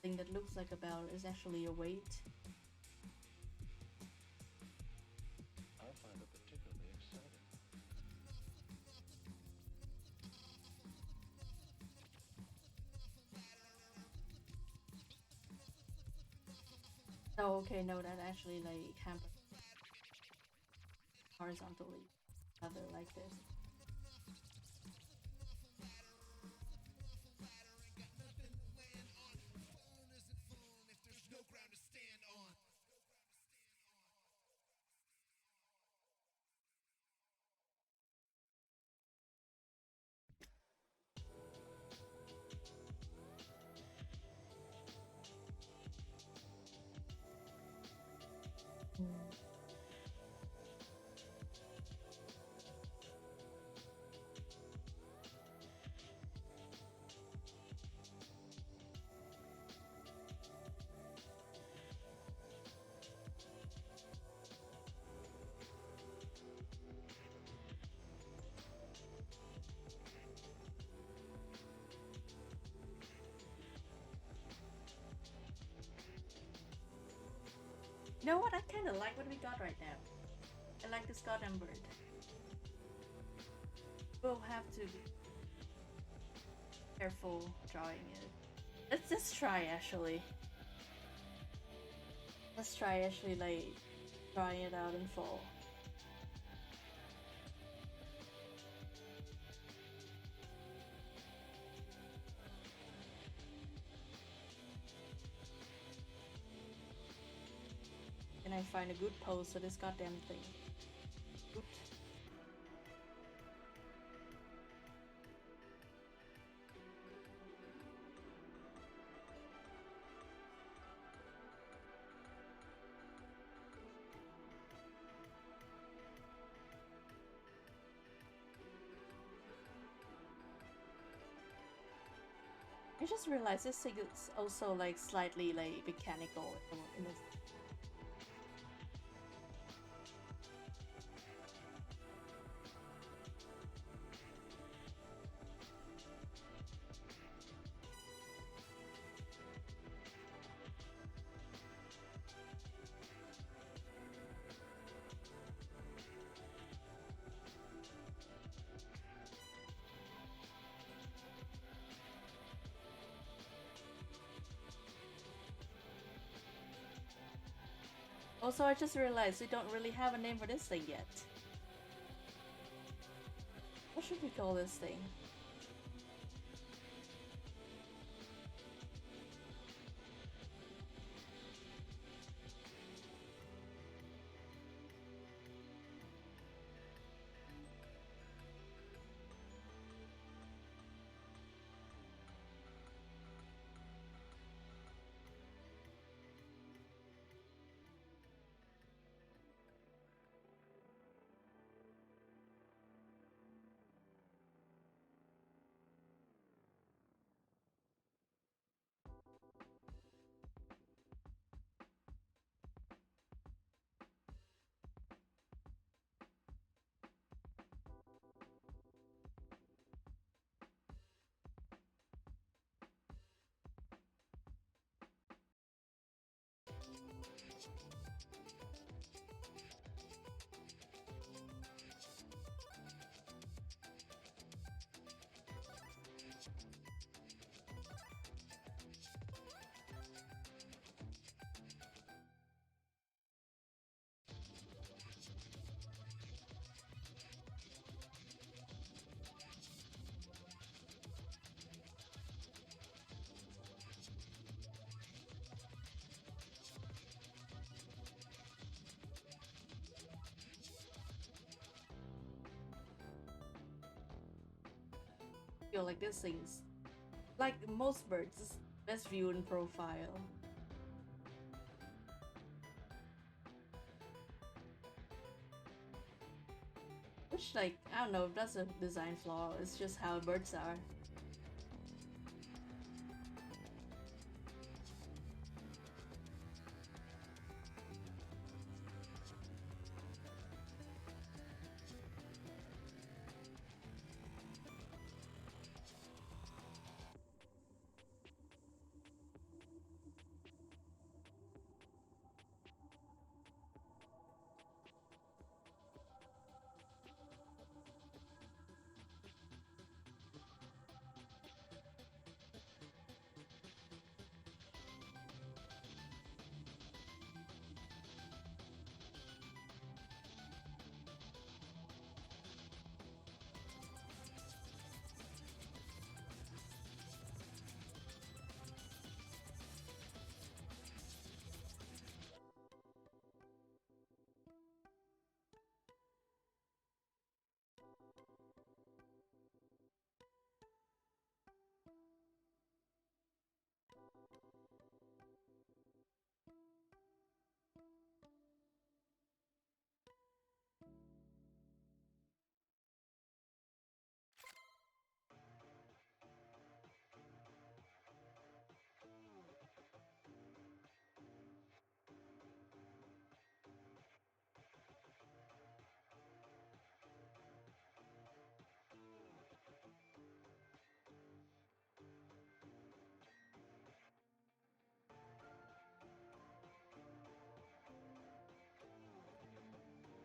Thing that looks like a bell is actually a weight. I find it particularly exciting. Oh, okay, no, that actually like hampers horizontally, rather like this. Mm. You know what? I kind of like what we got right now. I like this goddamn bird. We'll have to be careful drawing it. Let's just try actually. Let's try actually like drawing it out in full. Can I find a good pose for this goddamn thing? Oop. I just realized this thing is also like slightly like mechanical in its Also, I just realized we don't really have a name for this thing yet. What should we call this thing? Feel like this thing's like most birds, it's best view in profile. Which, like, I don't know if that's a design flaw, it's just how birds are.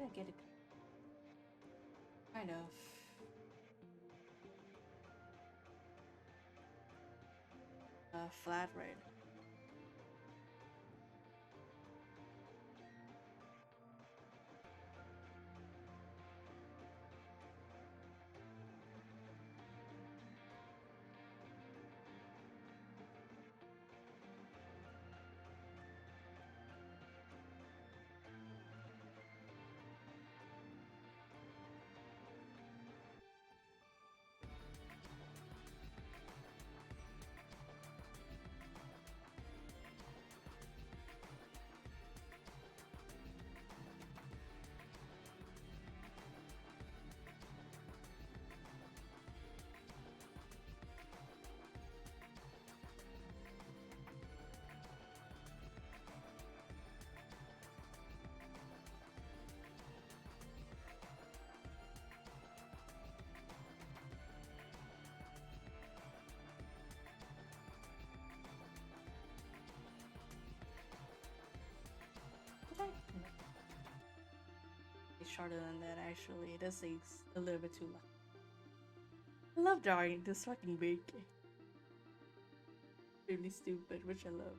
I get it. Kind of. Flat right. It's shorter than that actually. This thing's a little bit too long. I love drawing this fucking big. Really stupid, which I love.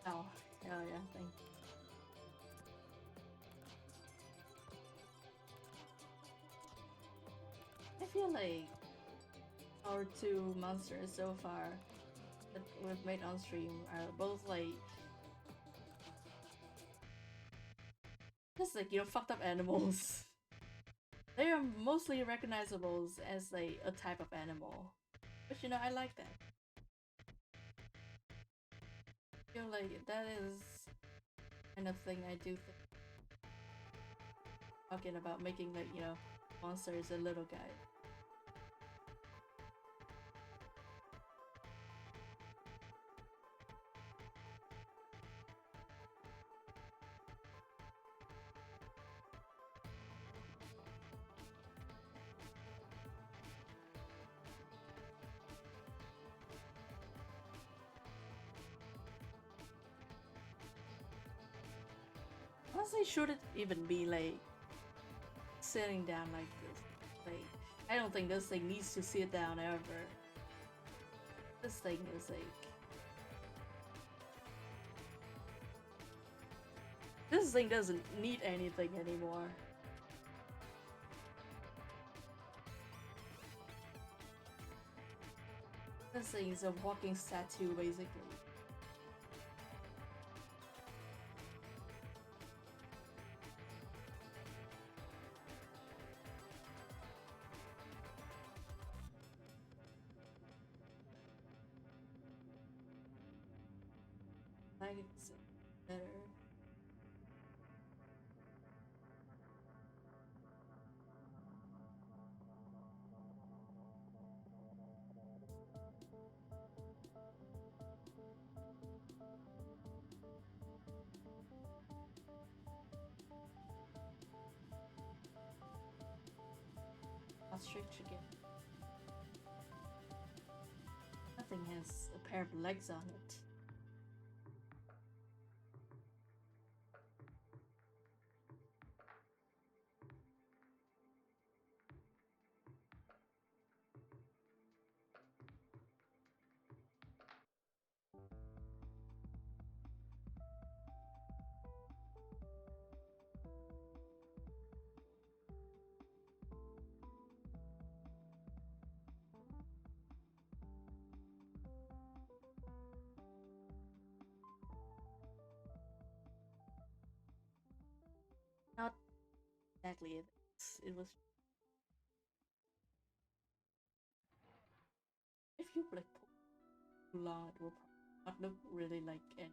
Oh, hell yeah, thank you. I feel like our two monsters so far that we've made on stream are both like just like, you know, fucked up animals. They are mostly recognizable as like a type of animal. But you know, I like that. I feel like that is kind of thing I do think talking about making like, you know, monsters a little guy. Honestly, should it even be like sitting down like this? Like, I don't think this thing needs to sit down ever. This thing is like. This thing doesn't need anything anymore. This thing is a walking statue, basically. I think it's better. Ostrich again. Nothing has a pair of legs on it. Not exactly. It was. If you like pull too long, it will not look really like any.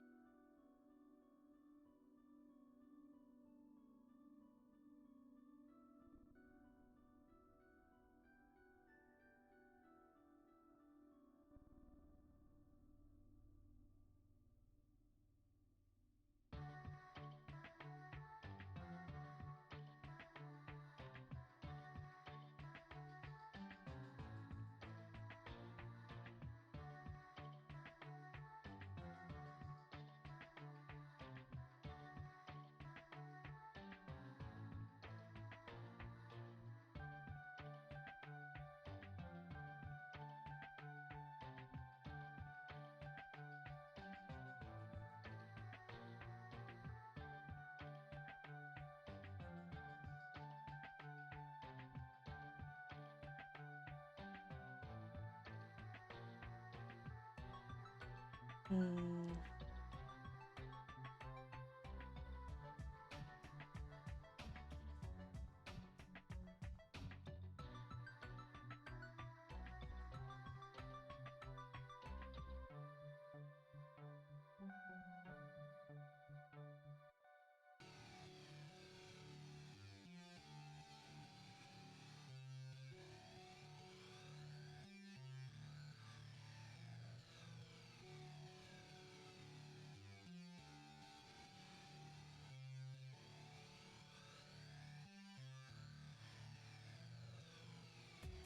Hmm.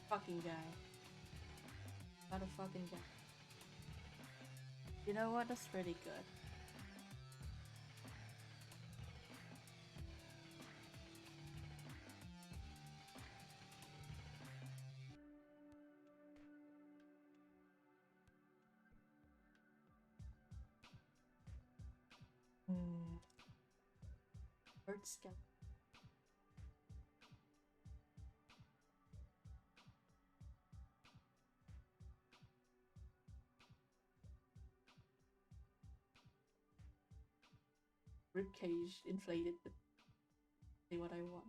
Fucking guy. Not a fucking guy. You know what? That's pretty good. Bird scout. Ribcage inflated, but say what I want.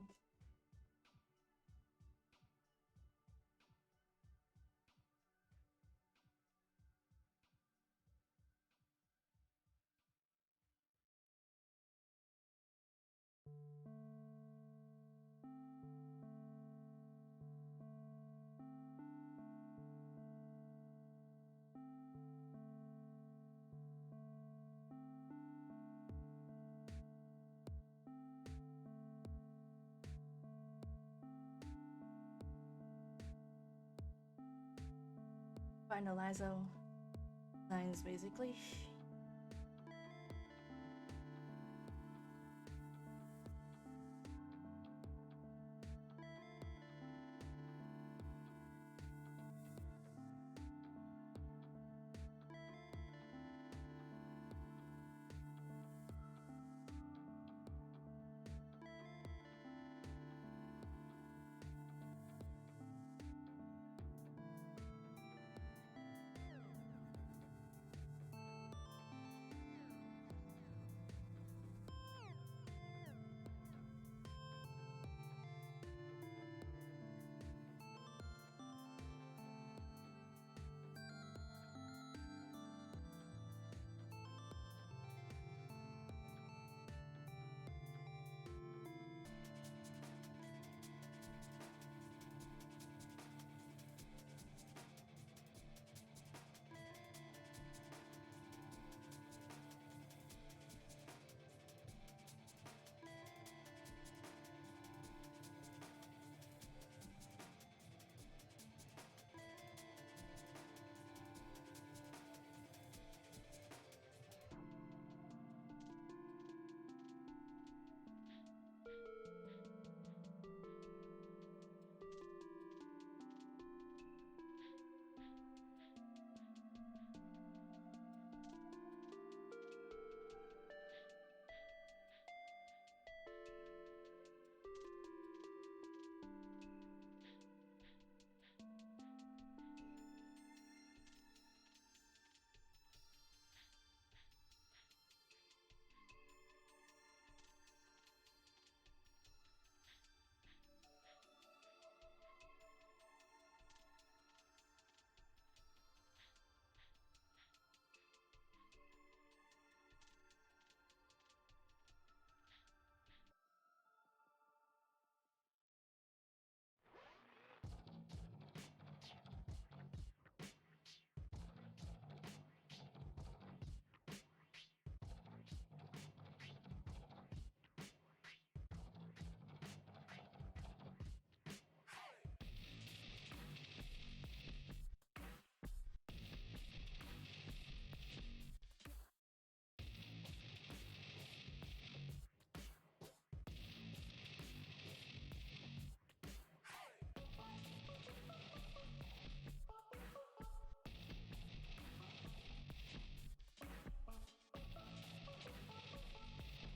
Finalizo lines basically.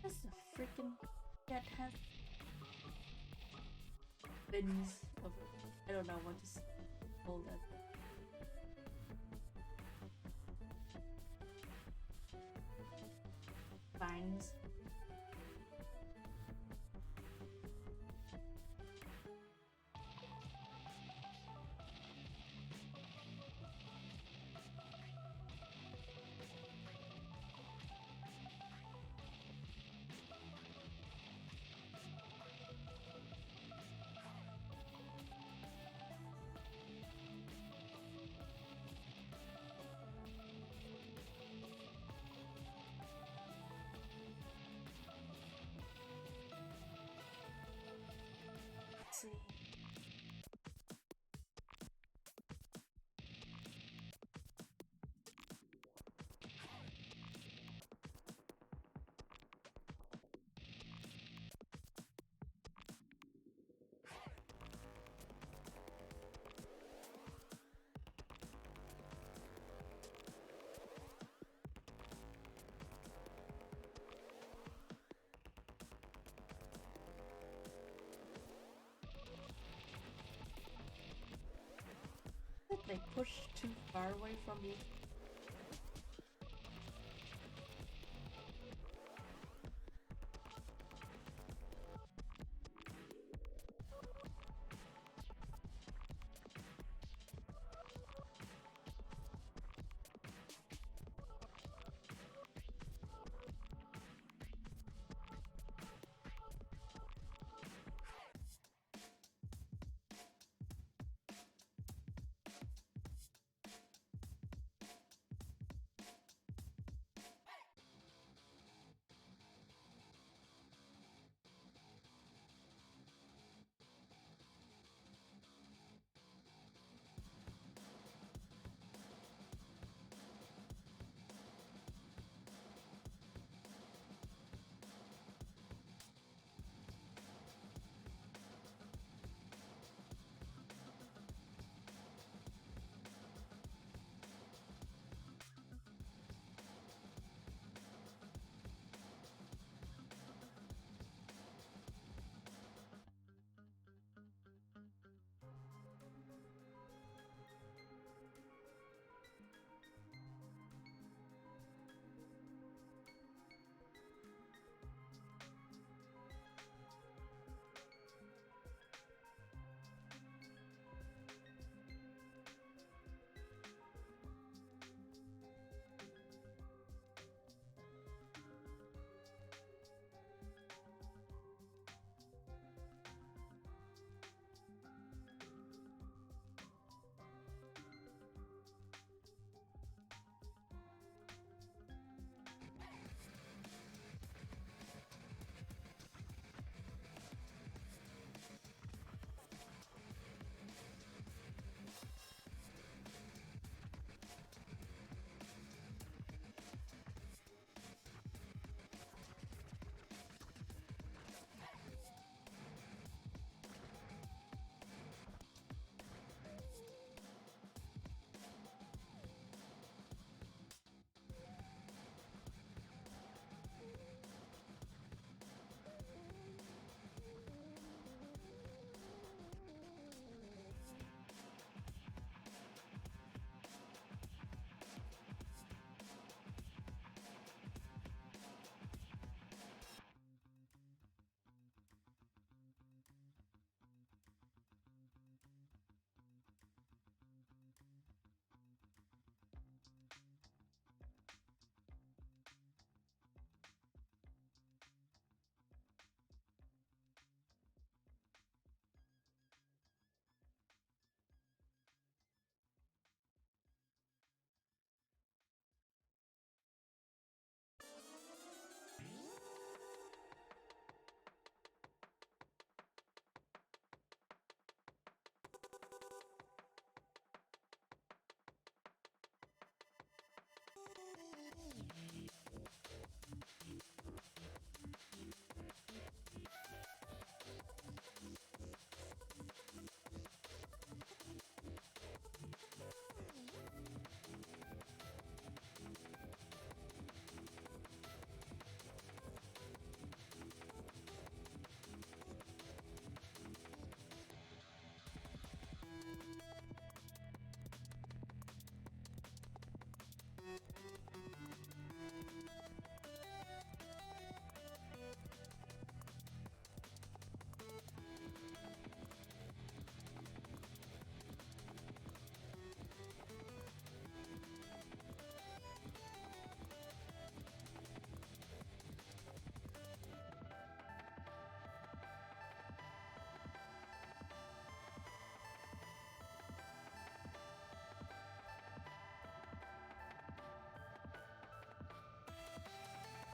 This freaking cat has bins of, I don't know what to call that. Vines. push too far away from you.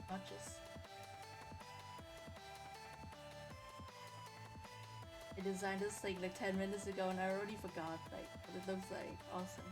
Notches. I designed this like 10 minutes ago and I already forgot like what it looks like. Awesome.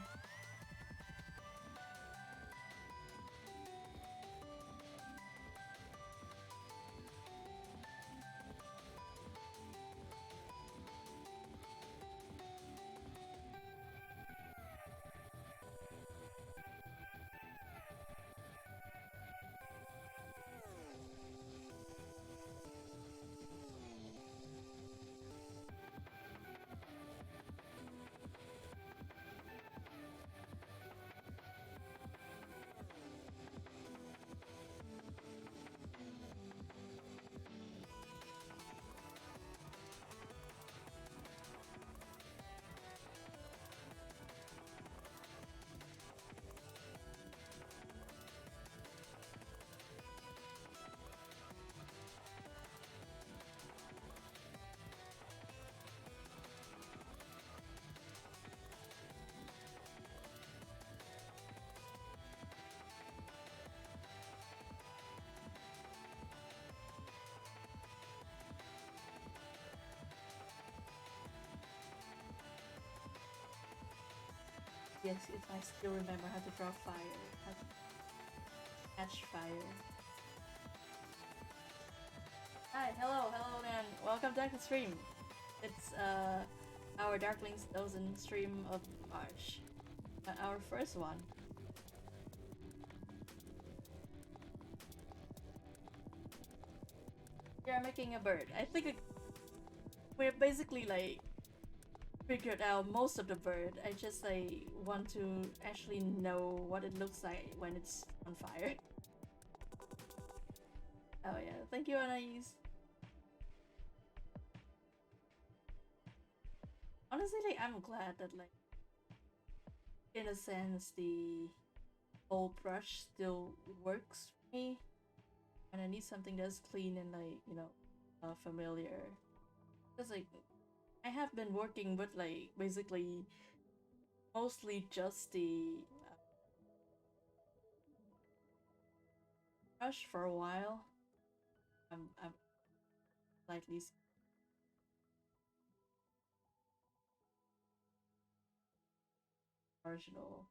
Yes, if I still remember how to draw fire, how to catch fire. Hi, hello man. Welcome back to stream. It's our Darkling's Dozen stream of March. Our first one. Yeah, making a bird. I think we're basically like figured out most of the bird. I just like want to actually know what it looks like when it's on fire. Oh yeah, thank you, Anais. Honestly, like, I'm glad that like in a sense the old brush still works for me, and I need something that's clean and like familiar. Cause like I have been working with like basically mostly just the brush for a while. I'm slightly marginal.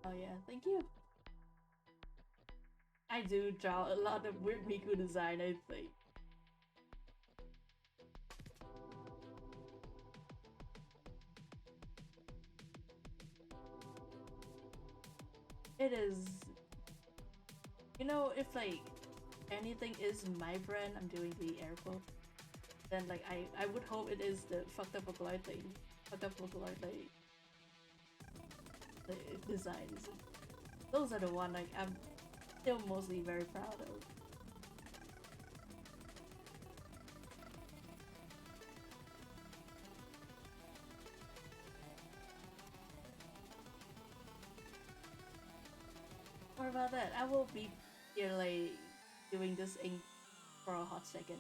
Oh yeah, thank you. I do draw a lot of weird Miku design, I think. It is, if like anything is my brand, I'm doing the air quote, then like I would hope it is the fucked up Vocaloid thing. Fucked up Vocaloid like the designs. Those are the one like I'm still mostly very proud of. Or about that, I will be here like doing this ink for a hot second.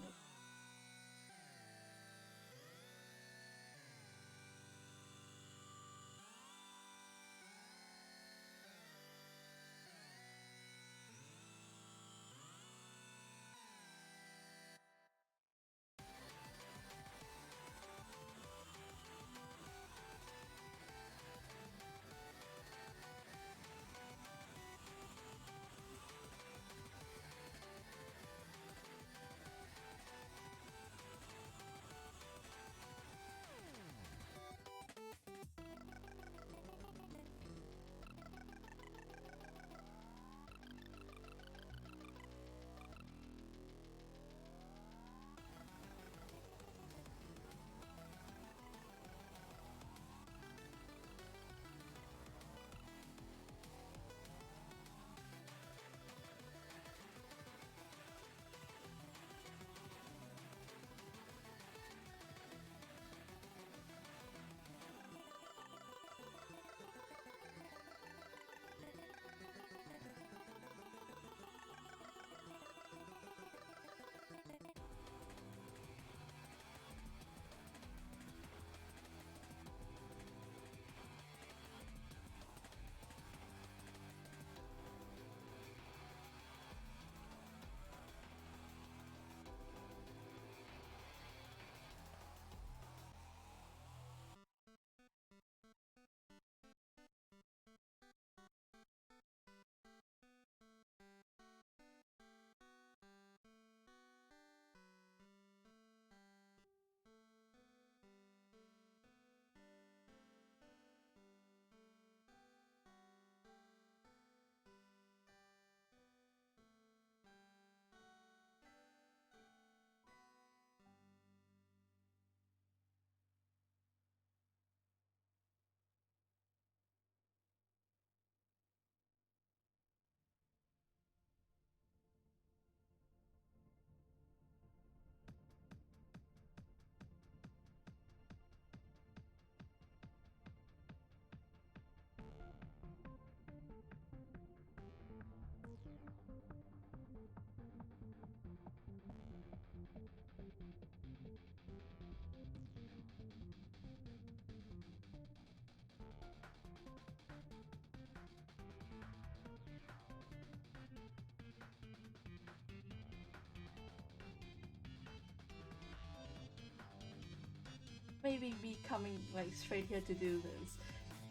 maybe me coming like straight here to do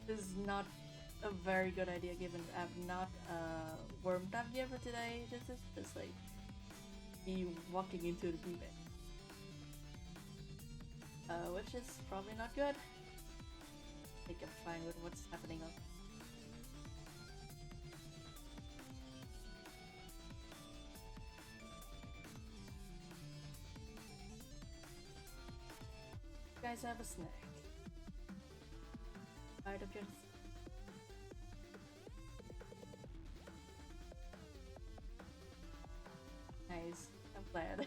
this is not a very good idea given I've not warmed up yet for today. This is just like me walking into the deep end. Which is probably not good. I think I'm fine with what's happening. You guys have a snack. Bite of your. Nice. I'm glad.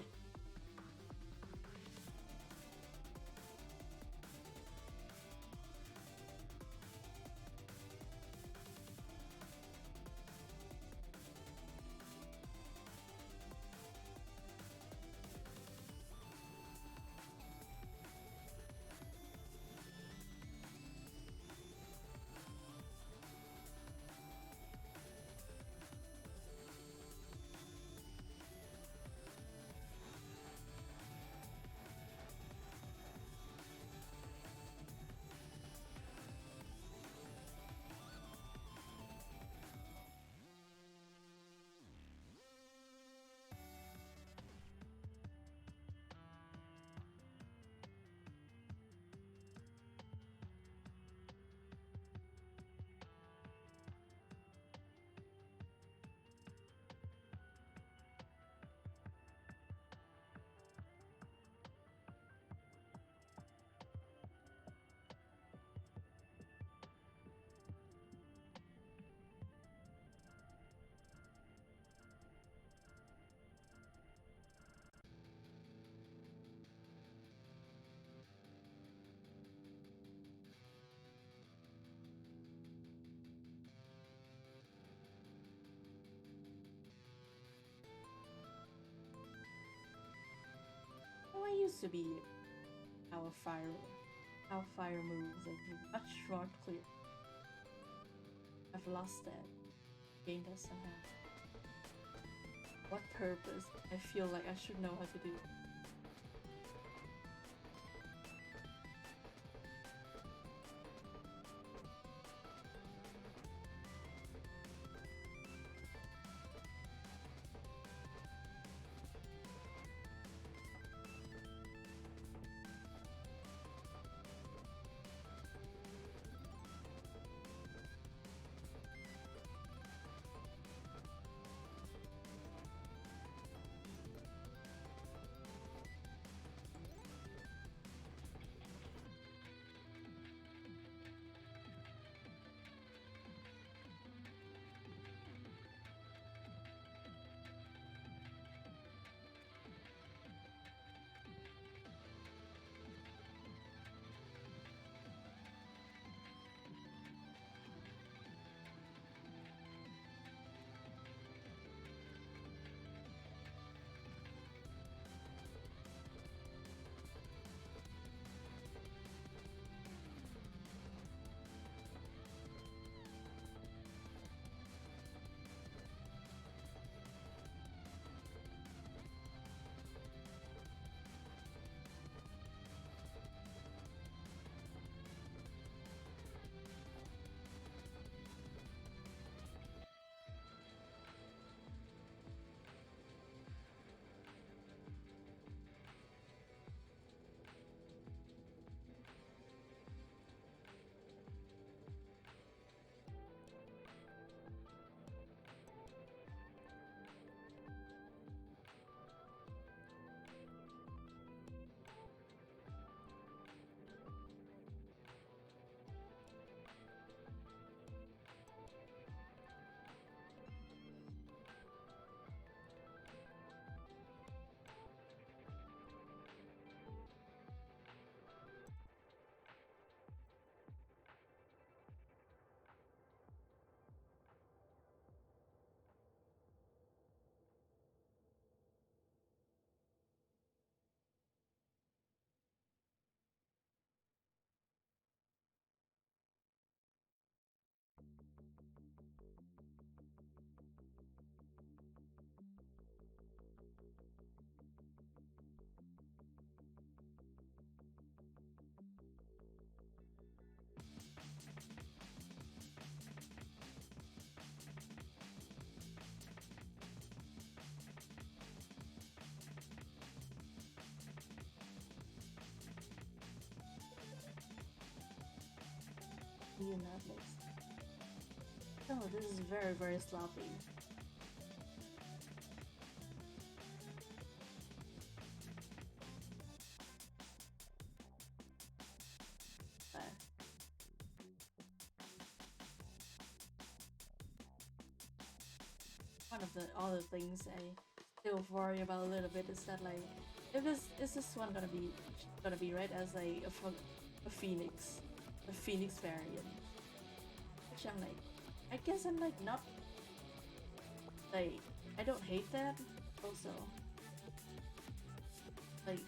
Oh, I used to be our fire moves like much more clear. I've lost that. Gained that somehow. What purpose? I feel like I should know how to do it. You Netflix. Oh, this is very, very sloppy. But one of the other things I still worry about a little bit is that like, if is this one gonna be right as like a phoenix, a phoenix variant? Which I'm like, I guess I'm like not like I don't hate that. Also, like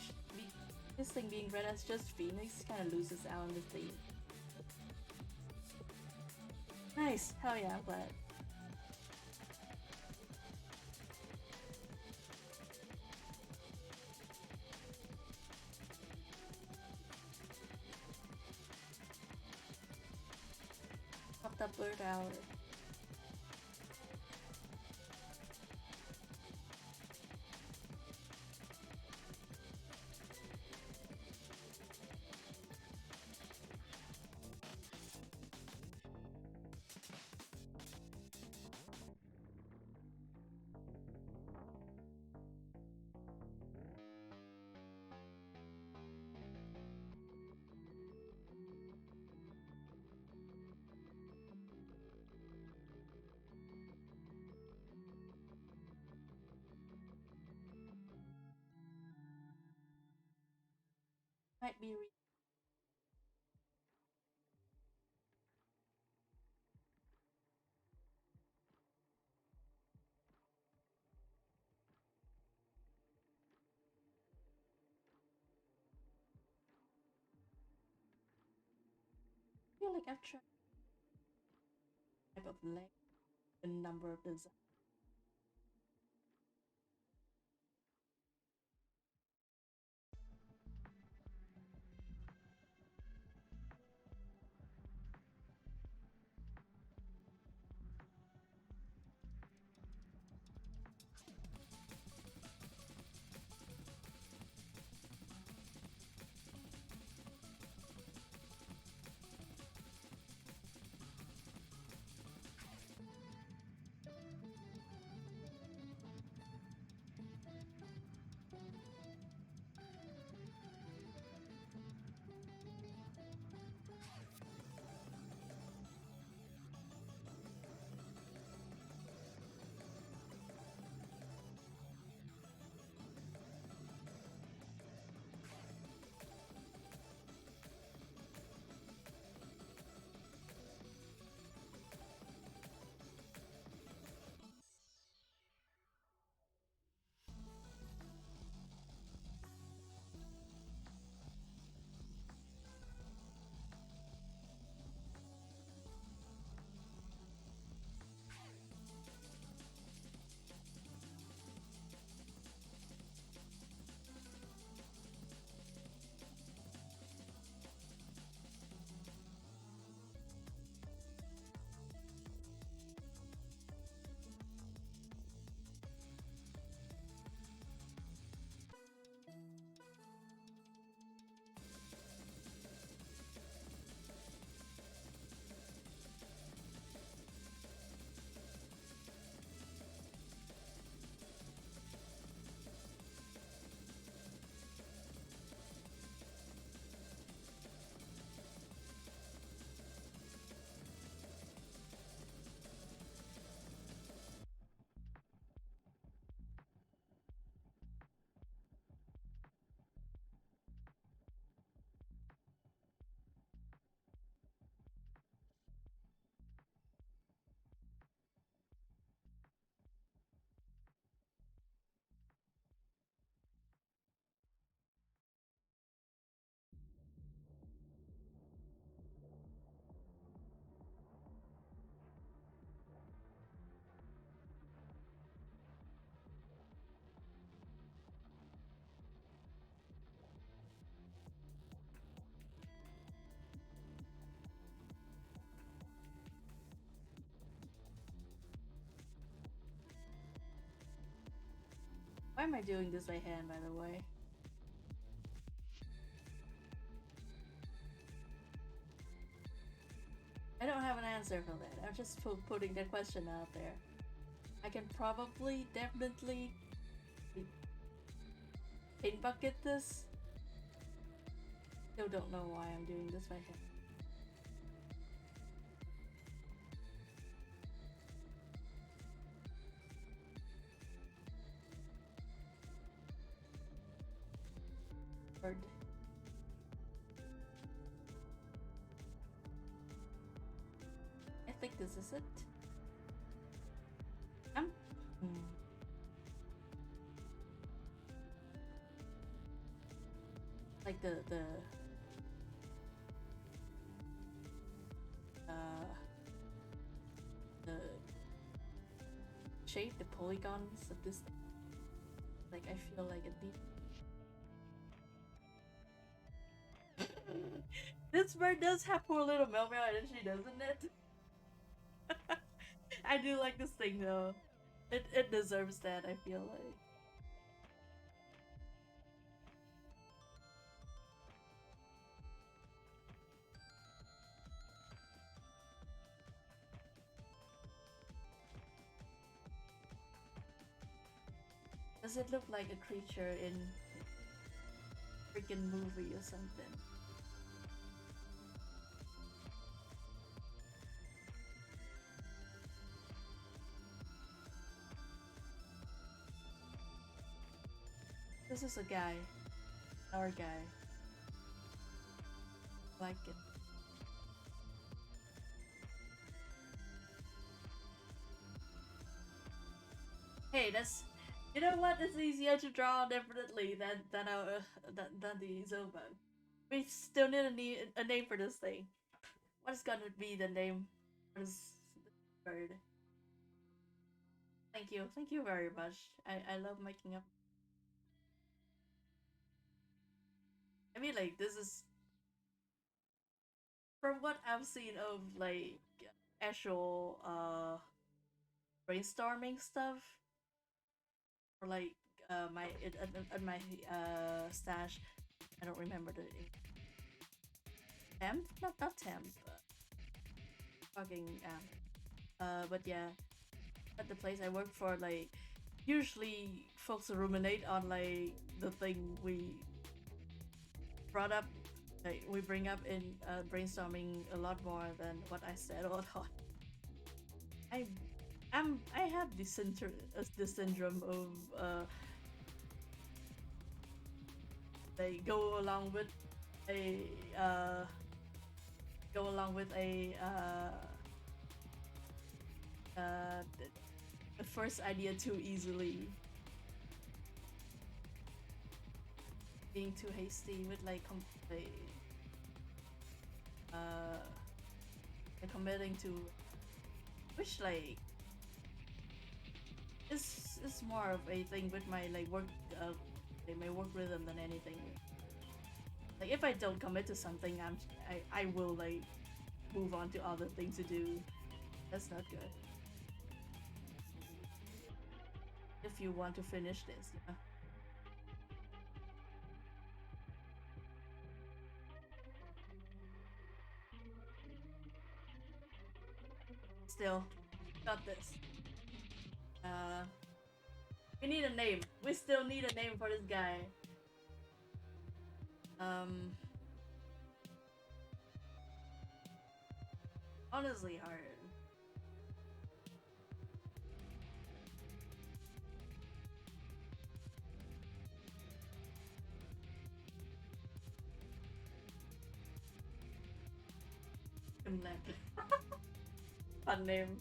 this thing being read as just phoenix kind of loses out on the theme. Nice, hell yeah, I'm glad. Pop that bird out. Might be feel like I've tried type of leg a number of designs. Why am I doing this by hand, by the way? answer for that. I'm just putting the question out there. I can probably, definitely paint bucket this. Still don't know why I'm doing this right here. Bird. I think this is it. Hmm. Like uh the shape, the polygons of this. Like I feel like a deep. This bird does have poor little meow meow energy, doesn't it? I do like this thing though. It deserves that, I feel like. Does it look like a creature in a freaking movie or something? This is a guy. Our guy. Like it. Hey, that's, you know what? It's easier to draw definitely than our than the Zoba. We still need a name for this thing. What is gonna be the name for this bird? Thank you very much. I love making up. I mean, like this is from what I've seen of like actual brainstorming stuff, or like my at my stash. I don't remember the temp, not temp, fucking but yeah, at the place I work for, like usually folks ruminate on like the thing we brought up, like we bring up in brainstorming a lot more than what I said or thought. I I have the syndrome of they go along with a go along with the first idea too easily, being too hasty with uh committing to, which like is more of a thing with my like work my work rhythm than anything. Like if I don't commit to something, I will like move on to other things to do. That's not good. If you want to finish this, yeah. Still, got this. Uh, we need a name. We still need a name for this guy. Um, honestly hard. Imlek. Fun name.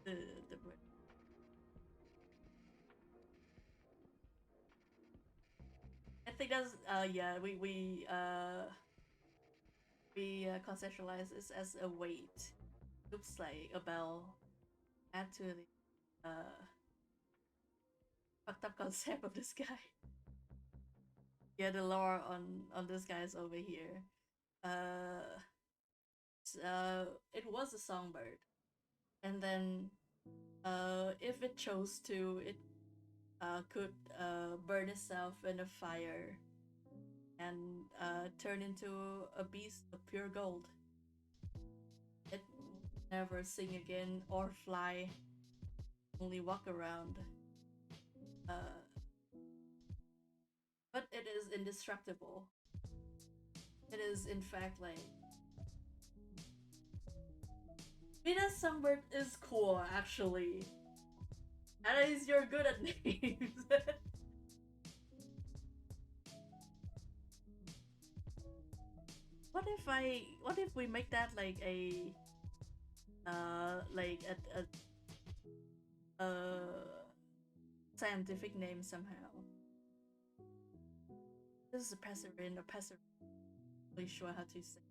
The I think that's yeah, we conceptualize this as a weight. Looks like a bell. Add to the fucked up concept of this guy. Yeah, the lore on this guy is over here. Uh, it was a songbird, and then if it chose to, it could burn itself in a fire and turn into a beast of pure gold. never sing again or fly, only walk around. Uh, but it is indestructible. It is, in fact, like. Venus Sunbird is cool, actually. That is, you're good at names. What if we make that like a like a scientific name somehow? This is a passerine or passerine. I'm not really sure how to say.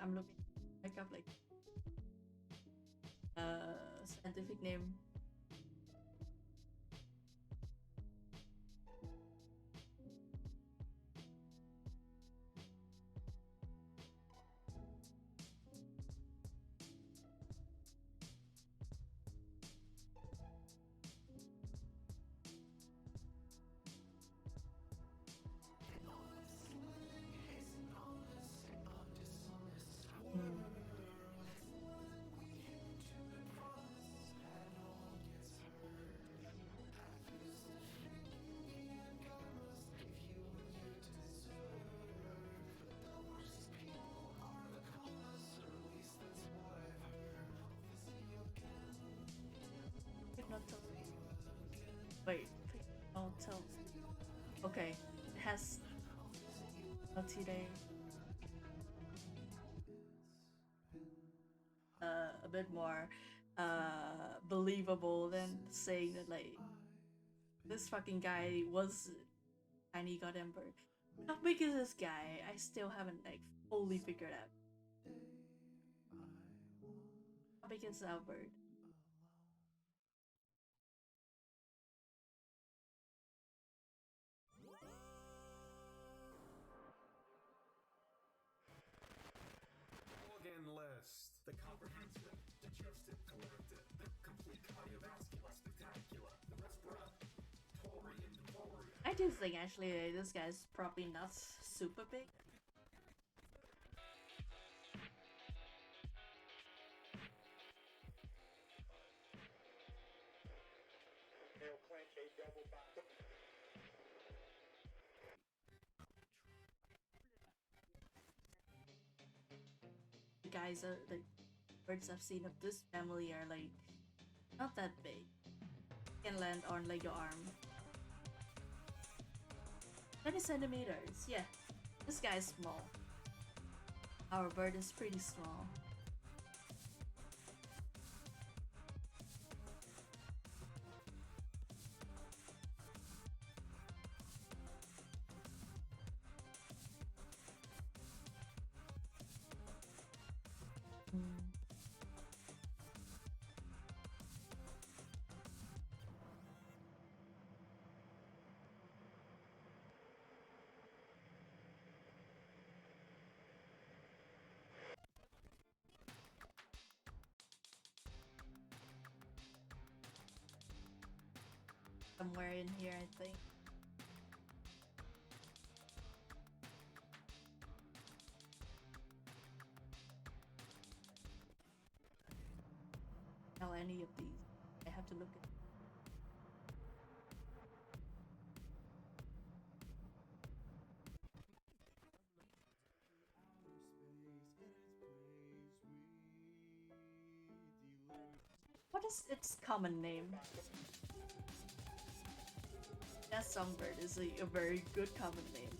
I'm looking back up like scientific name. Wait, oh, tell. Okay, it has LTD. A bit more believable than saying that like this fucking guy was tiny goddamn bird. How big is this guy? I still haven't like fully figured out. How big is our bird? Organ list. The comprehensive, digestive, collective, the complete cardiovascular, spectacular, the respiratory and devorian. I do think actually this guy's probably not super big. The guys are the birds I've seen of this family are like not that big. Can land on like your arm. 20 centimeters, yeah. This guy's small. Our bird is pretty small. Somewhere in here, I think. Now any of these, I have to look at. What is its common name? That songbird is a very good common name.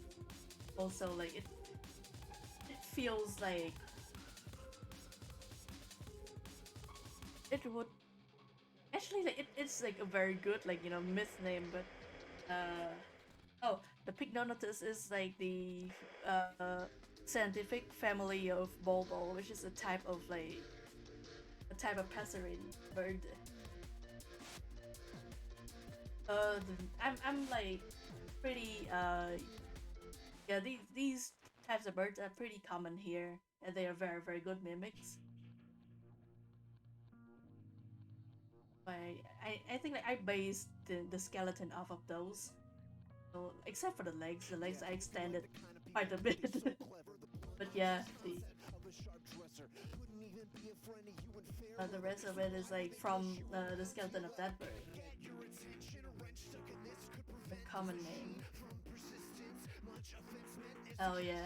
Also, like it feels like it would actually like it's like a very good like myth name, but oh, the Pygnonotus is like the scientific family of bulbul, which is a type of passerine bird. I'm like pretty yeah, these types of birds are pretty common here, and they are very good mimics. I think like I based the skeleton off of those. So except for the legs I extended quite a bit. But yeah, the rest of it is like from the skeleton of that bird. The common name. Oh yeah.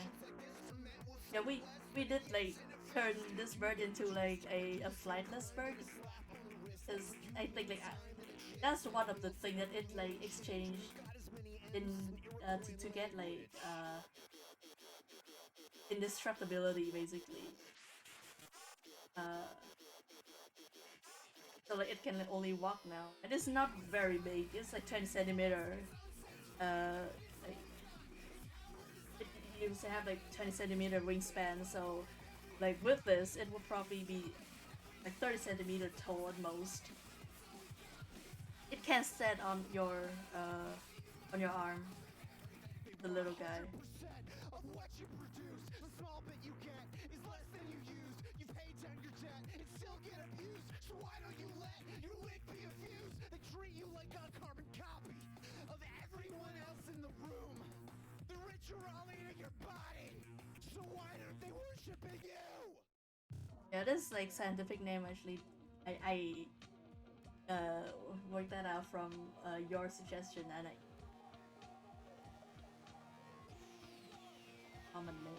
Yeah, we did like turn this bird into like a flightless bird, because I think like that's one of the thing that it like exchanged in to get like indestructibility basically. Uh, so like it can only walk now. It is not very big. It's like 20 centimeter. Like it used to have like 20 centimeter wingspan. So like with this, it will probably be like 30 centimeter tall at most. It can stand on your arm. The little guy. Of what you produce, the small bit you get is less than you use. You pay down your debt and still get abused. So why don't you let your wick be a fuse? They treat you like a carbon copy of everyone else in the room. The rich are all eating your body. So why aren't they worshiping you? Yeah, this like scientific name actually. I worked that out from your suggestion, and I common name.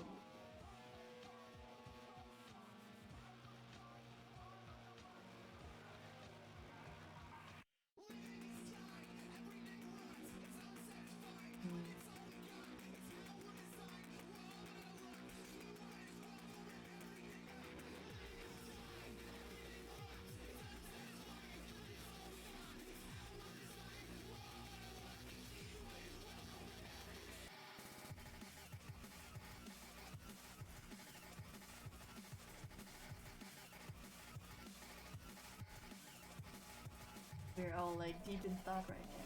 We're all like deep in thought right now.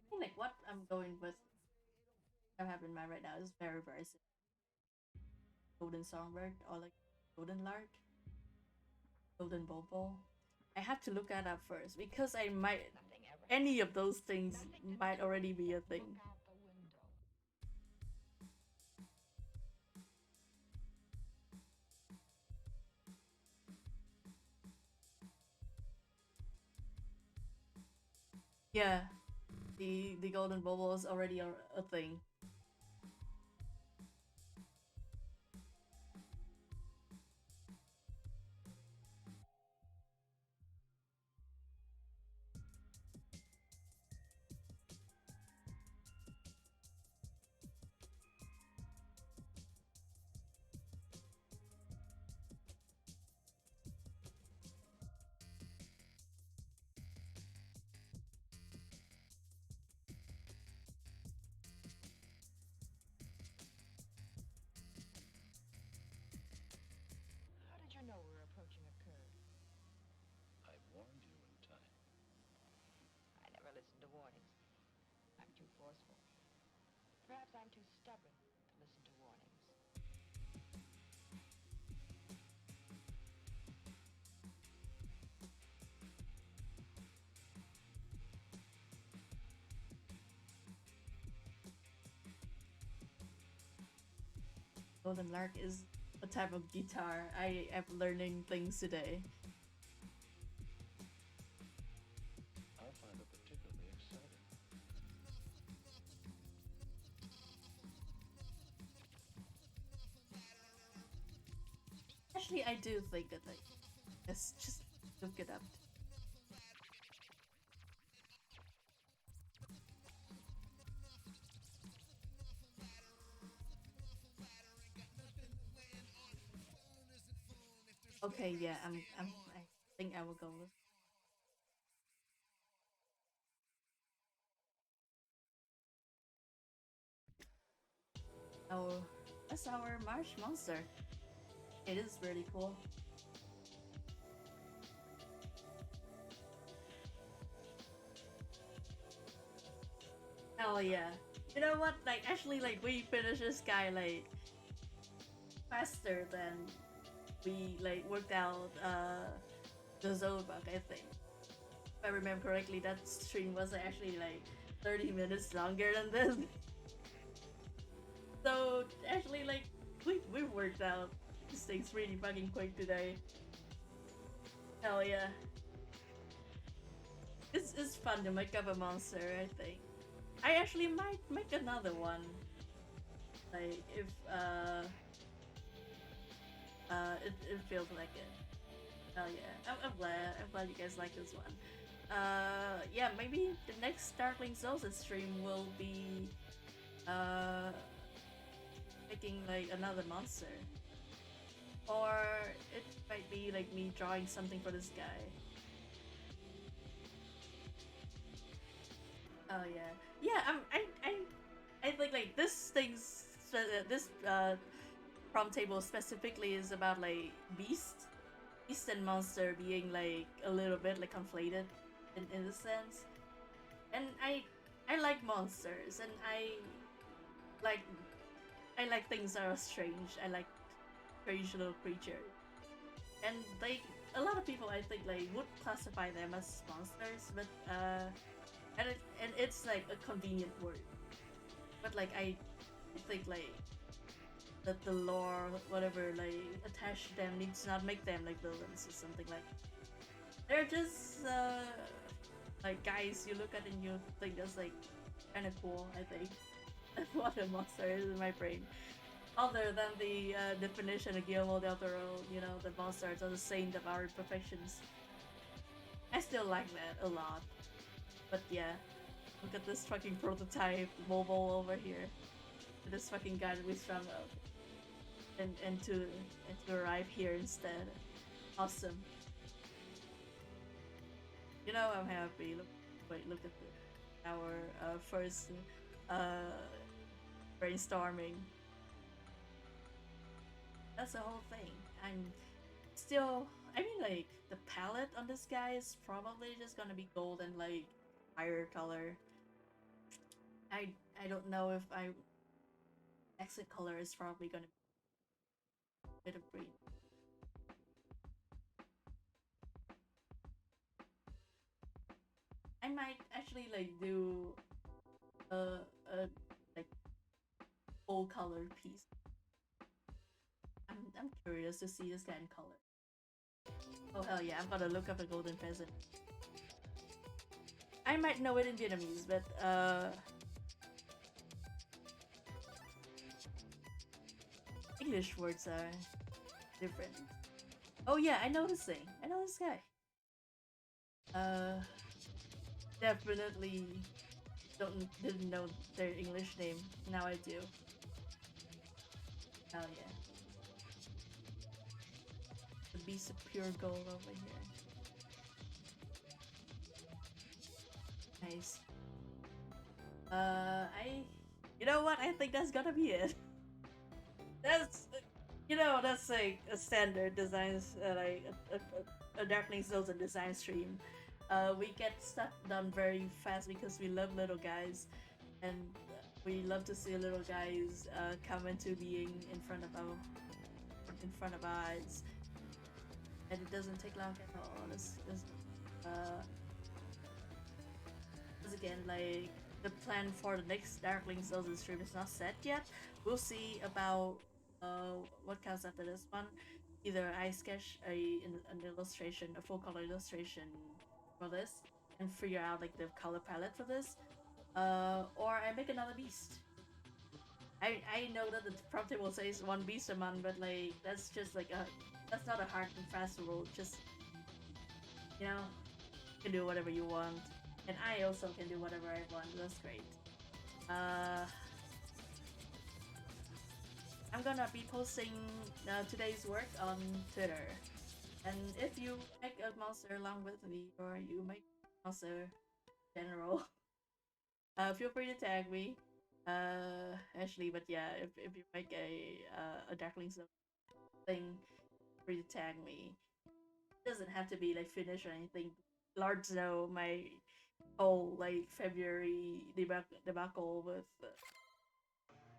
I think like what I'm going with, I have in mind right now is very simple. Golden songbird or like golden lark, golden bulbul. I have to look that up first because I might Nothing ever. any of those things Nothing to might do. already be a thing. Look out the window. Yeah, the golden bulbul is already a thing. How did you know we were approaching a curve? I warned you in time. I never listen to warnings. I'm too forceful. Perhaps I'm too stubborn to listen to warnings. Golden Lark is a type of guitar. I am learning things today. I find it particularly exciting. Actually, I do think that like, let's just look it up. Okay, yeah, I think I will go with. Oh, that's our Marsh monster. It is really cool. Hell yeah. You know what? Like, actually, like, we finished this guy, like, faster than we, like, worked out, the Zone bug, I think. If I remember correctly, that stream was actually, like, 30 minutes longer than this. So, actually, like, we worked out these things really fucking quick today. Hell yeah. It's fun to make up a monster, I think. I actually might make another one. Like, if, it feels like it. Oh yeah, I'm glad you guys like this one. Yeah, maybe the next Darkling Zosa stream will be, uh, making like another monster. Or it might be like me drawing something for this guy. Oh yeah, yeah. I think like this thing's this prompt table specifically is about like beast and monster being like a little bit like conflated in a sense. And I like monsters, and like I like things that are strange. I like strange little creatures, and like a lot of people I think like would classify them as monsters, but and it's like a convenient word. But like I think like that the lore, whatever, like attached to them needs to not make them like villains or something like. They're just like guys you look at and you think that's like kind of cool. I think that's what a monster is in my brain. Other than the definition of Guillermo del Toro, you know, the monsters are the saint of our imperfections. I still like that a lot. But yeah, look at this fucking prototype mobile over here. This fucking guy that we strung up. And to arrive here instead. Awesome. You know, I'm happy. Look at our first uh, brainstorming. That's the whole thing. I'm still. I mean, like the palette on this guy is probably just gonna be gold and like fire color. I I don't know if I exit color is probably gonna be a bit of green. I might actually like do a like full color piece. I'm curious to see this guy in color. Oh hell yeah, I'm gonna look up the golden pheasant. I might know it in Vietnamese, but English words are different. Oh yeah, I know this thing. I know this guy. Uh, definitely didn't know their English name. Now I do. Oh yeah. The beast of pure gold over here. Nice. You know what? I think that's gonna be it. That's, you know, that's like a standard designs, like a Darkling Souls and design stream. We get stuff done very fast because we love little guys, and we love to see little guys come into being in front of our eyes, and it doesn't take long at all. Uh, this again, like the plan for the next Darkling Souls stream is not set yet. We'll see about what comes after this one? Either I sketch an illustration, a full color illustration for this, and figure out like the color palette for this, or I make another beast. I know that the prompt table says one beast a month, but like that's not a hard and fast rule. Just you know, you can do whatever you want, and I also can do whatever I want. That's great. Uh, I'm gonna be posting today's work on Twitter, and if you make a monster along with me, or you make a monster in general, feel free to tag me. Actually, but yeah, if you make a Darkling thing, feel free to tag me. It doesn't have to be like finished or anything. Large though, my whole like February debacle with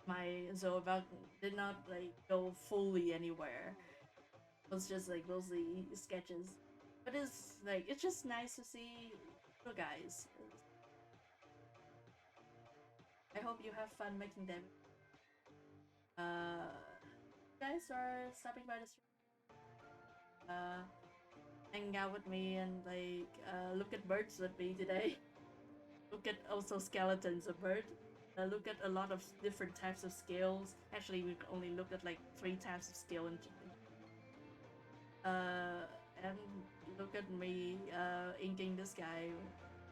my Zoe did not like go fully anywhere. It was just like mostly sketches, but it's just nice to see you guys. I hope you have fun making them. You guys are stopping by the street, hang out with me and like look at birds with me today. Look at also skeletons of bird. Look at a lot of different types of scales. Actually, we only looked at like 3 types of scale in and look at me inking this guy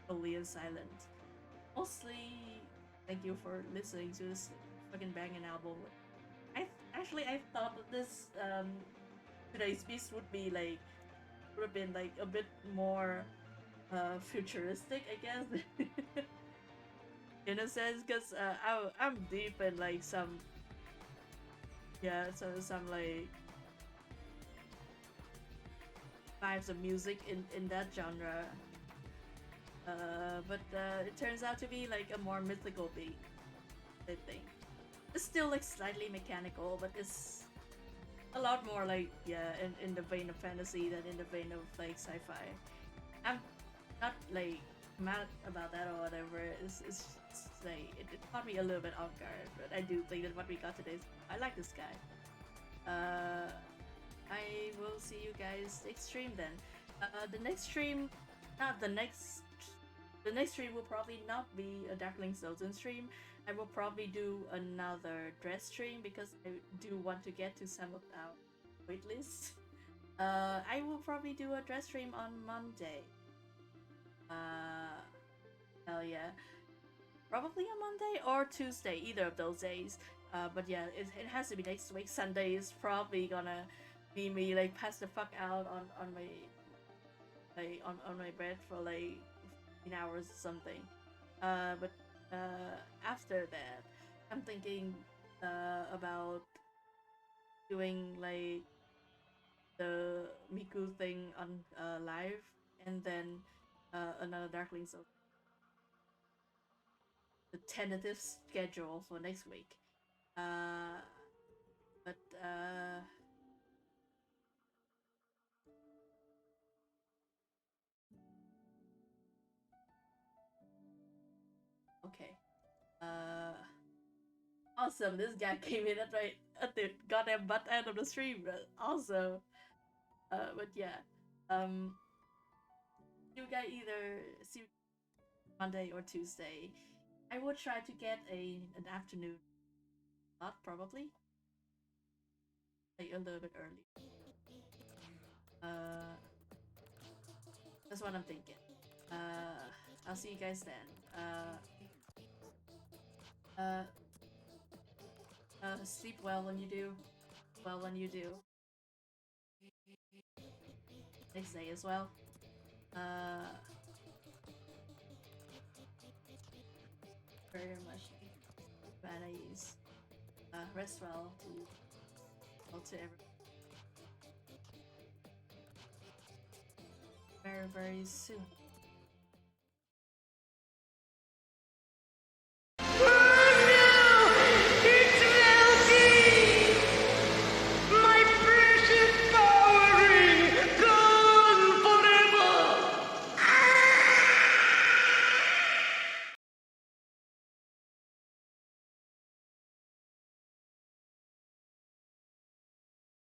fully and silent. Mostly, thank you for listening to this fucking banging album. I thought that this today's piece would have been like a bit more futuristic, I guess. In a sense, because I'm deep in like some some like vibes of music in that genre. But it turns out to be like a more mythical beat, I think. It's still like slightly mechanical, but it's a lot more like in the vein of fantasy than in the vein of like sci-fi. I'm not like mad about that or whatever. It's like it caught me a little bit off guard, but I do think that what we got today I like this guy. I will see you guys next stream then. The next stream, not the next. The next stream will probably not be a Darkling Zoltan stream. I will probably do another dress stream because I do want to get to some of our waitlists. I will probably do a dress stream on Monday. Hell yeah. Probably on Monday or Tuesday, either of those days. But yeah, it has to be next week. Sunday is probably gonna be me like pass the fuck out on my on my bed for like 15 hours or something. But after that, I'm thinking about doing like the Miku thing on live, and then another Darkling Zone. The tentative schedule for next week. But okay. Awesome. This guy came in at the goddamn butt end of the stream. Awesome. But yeah. You guys either see Monday or Tuesday. I would try to get an afternoon slot probably. Like a little bit early. That's what I'm thinking. I'll see you guys then. Sleep well when you do. Well when you do. Next day as well. Very much vanities. Rest well to everyone. Very, very soon.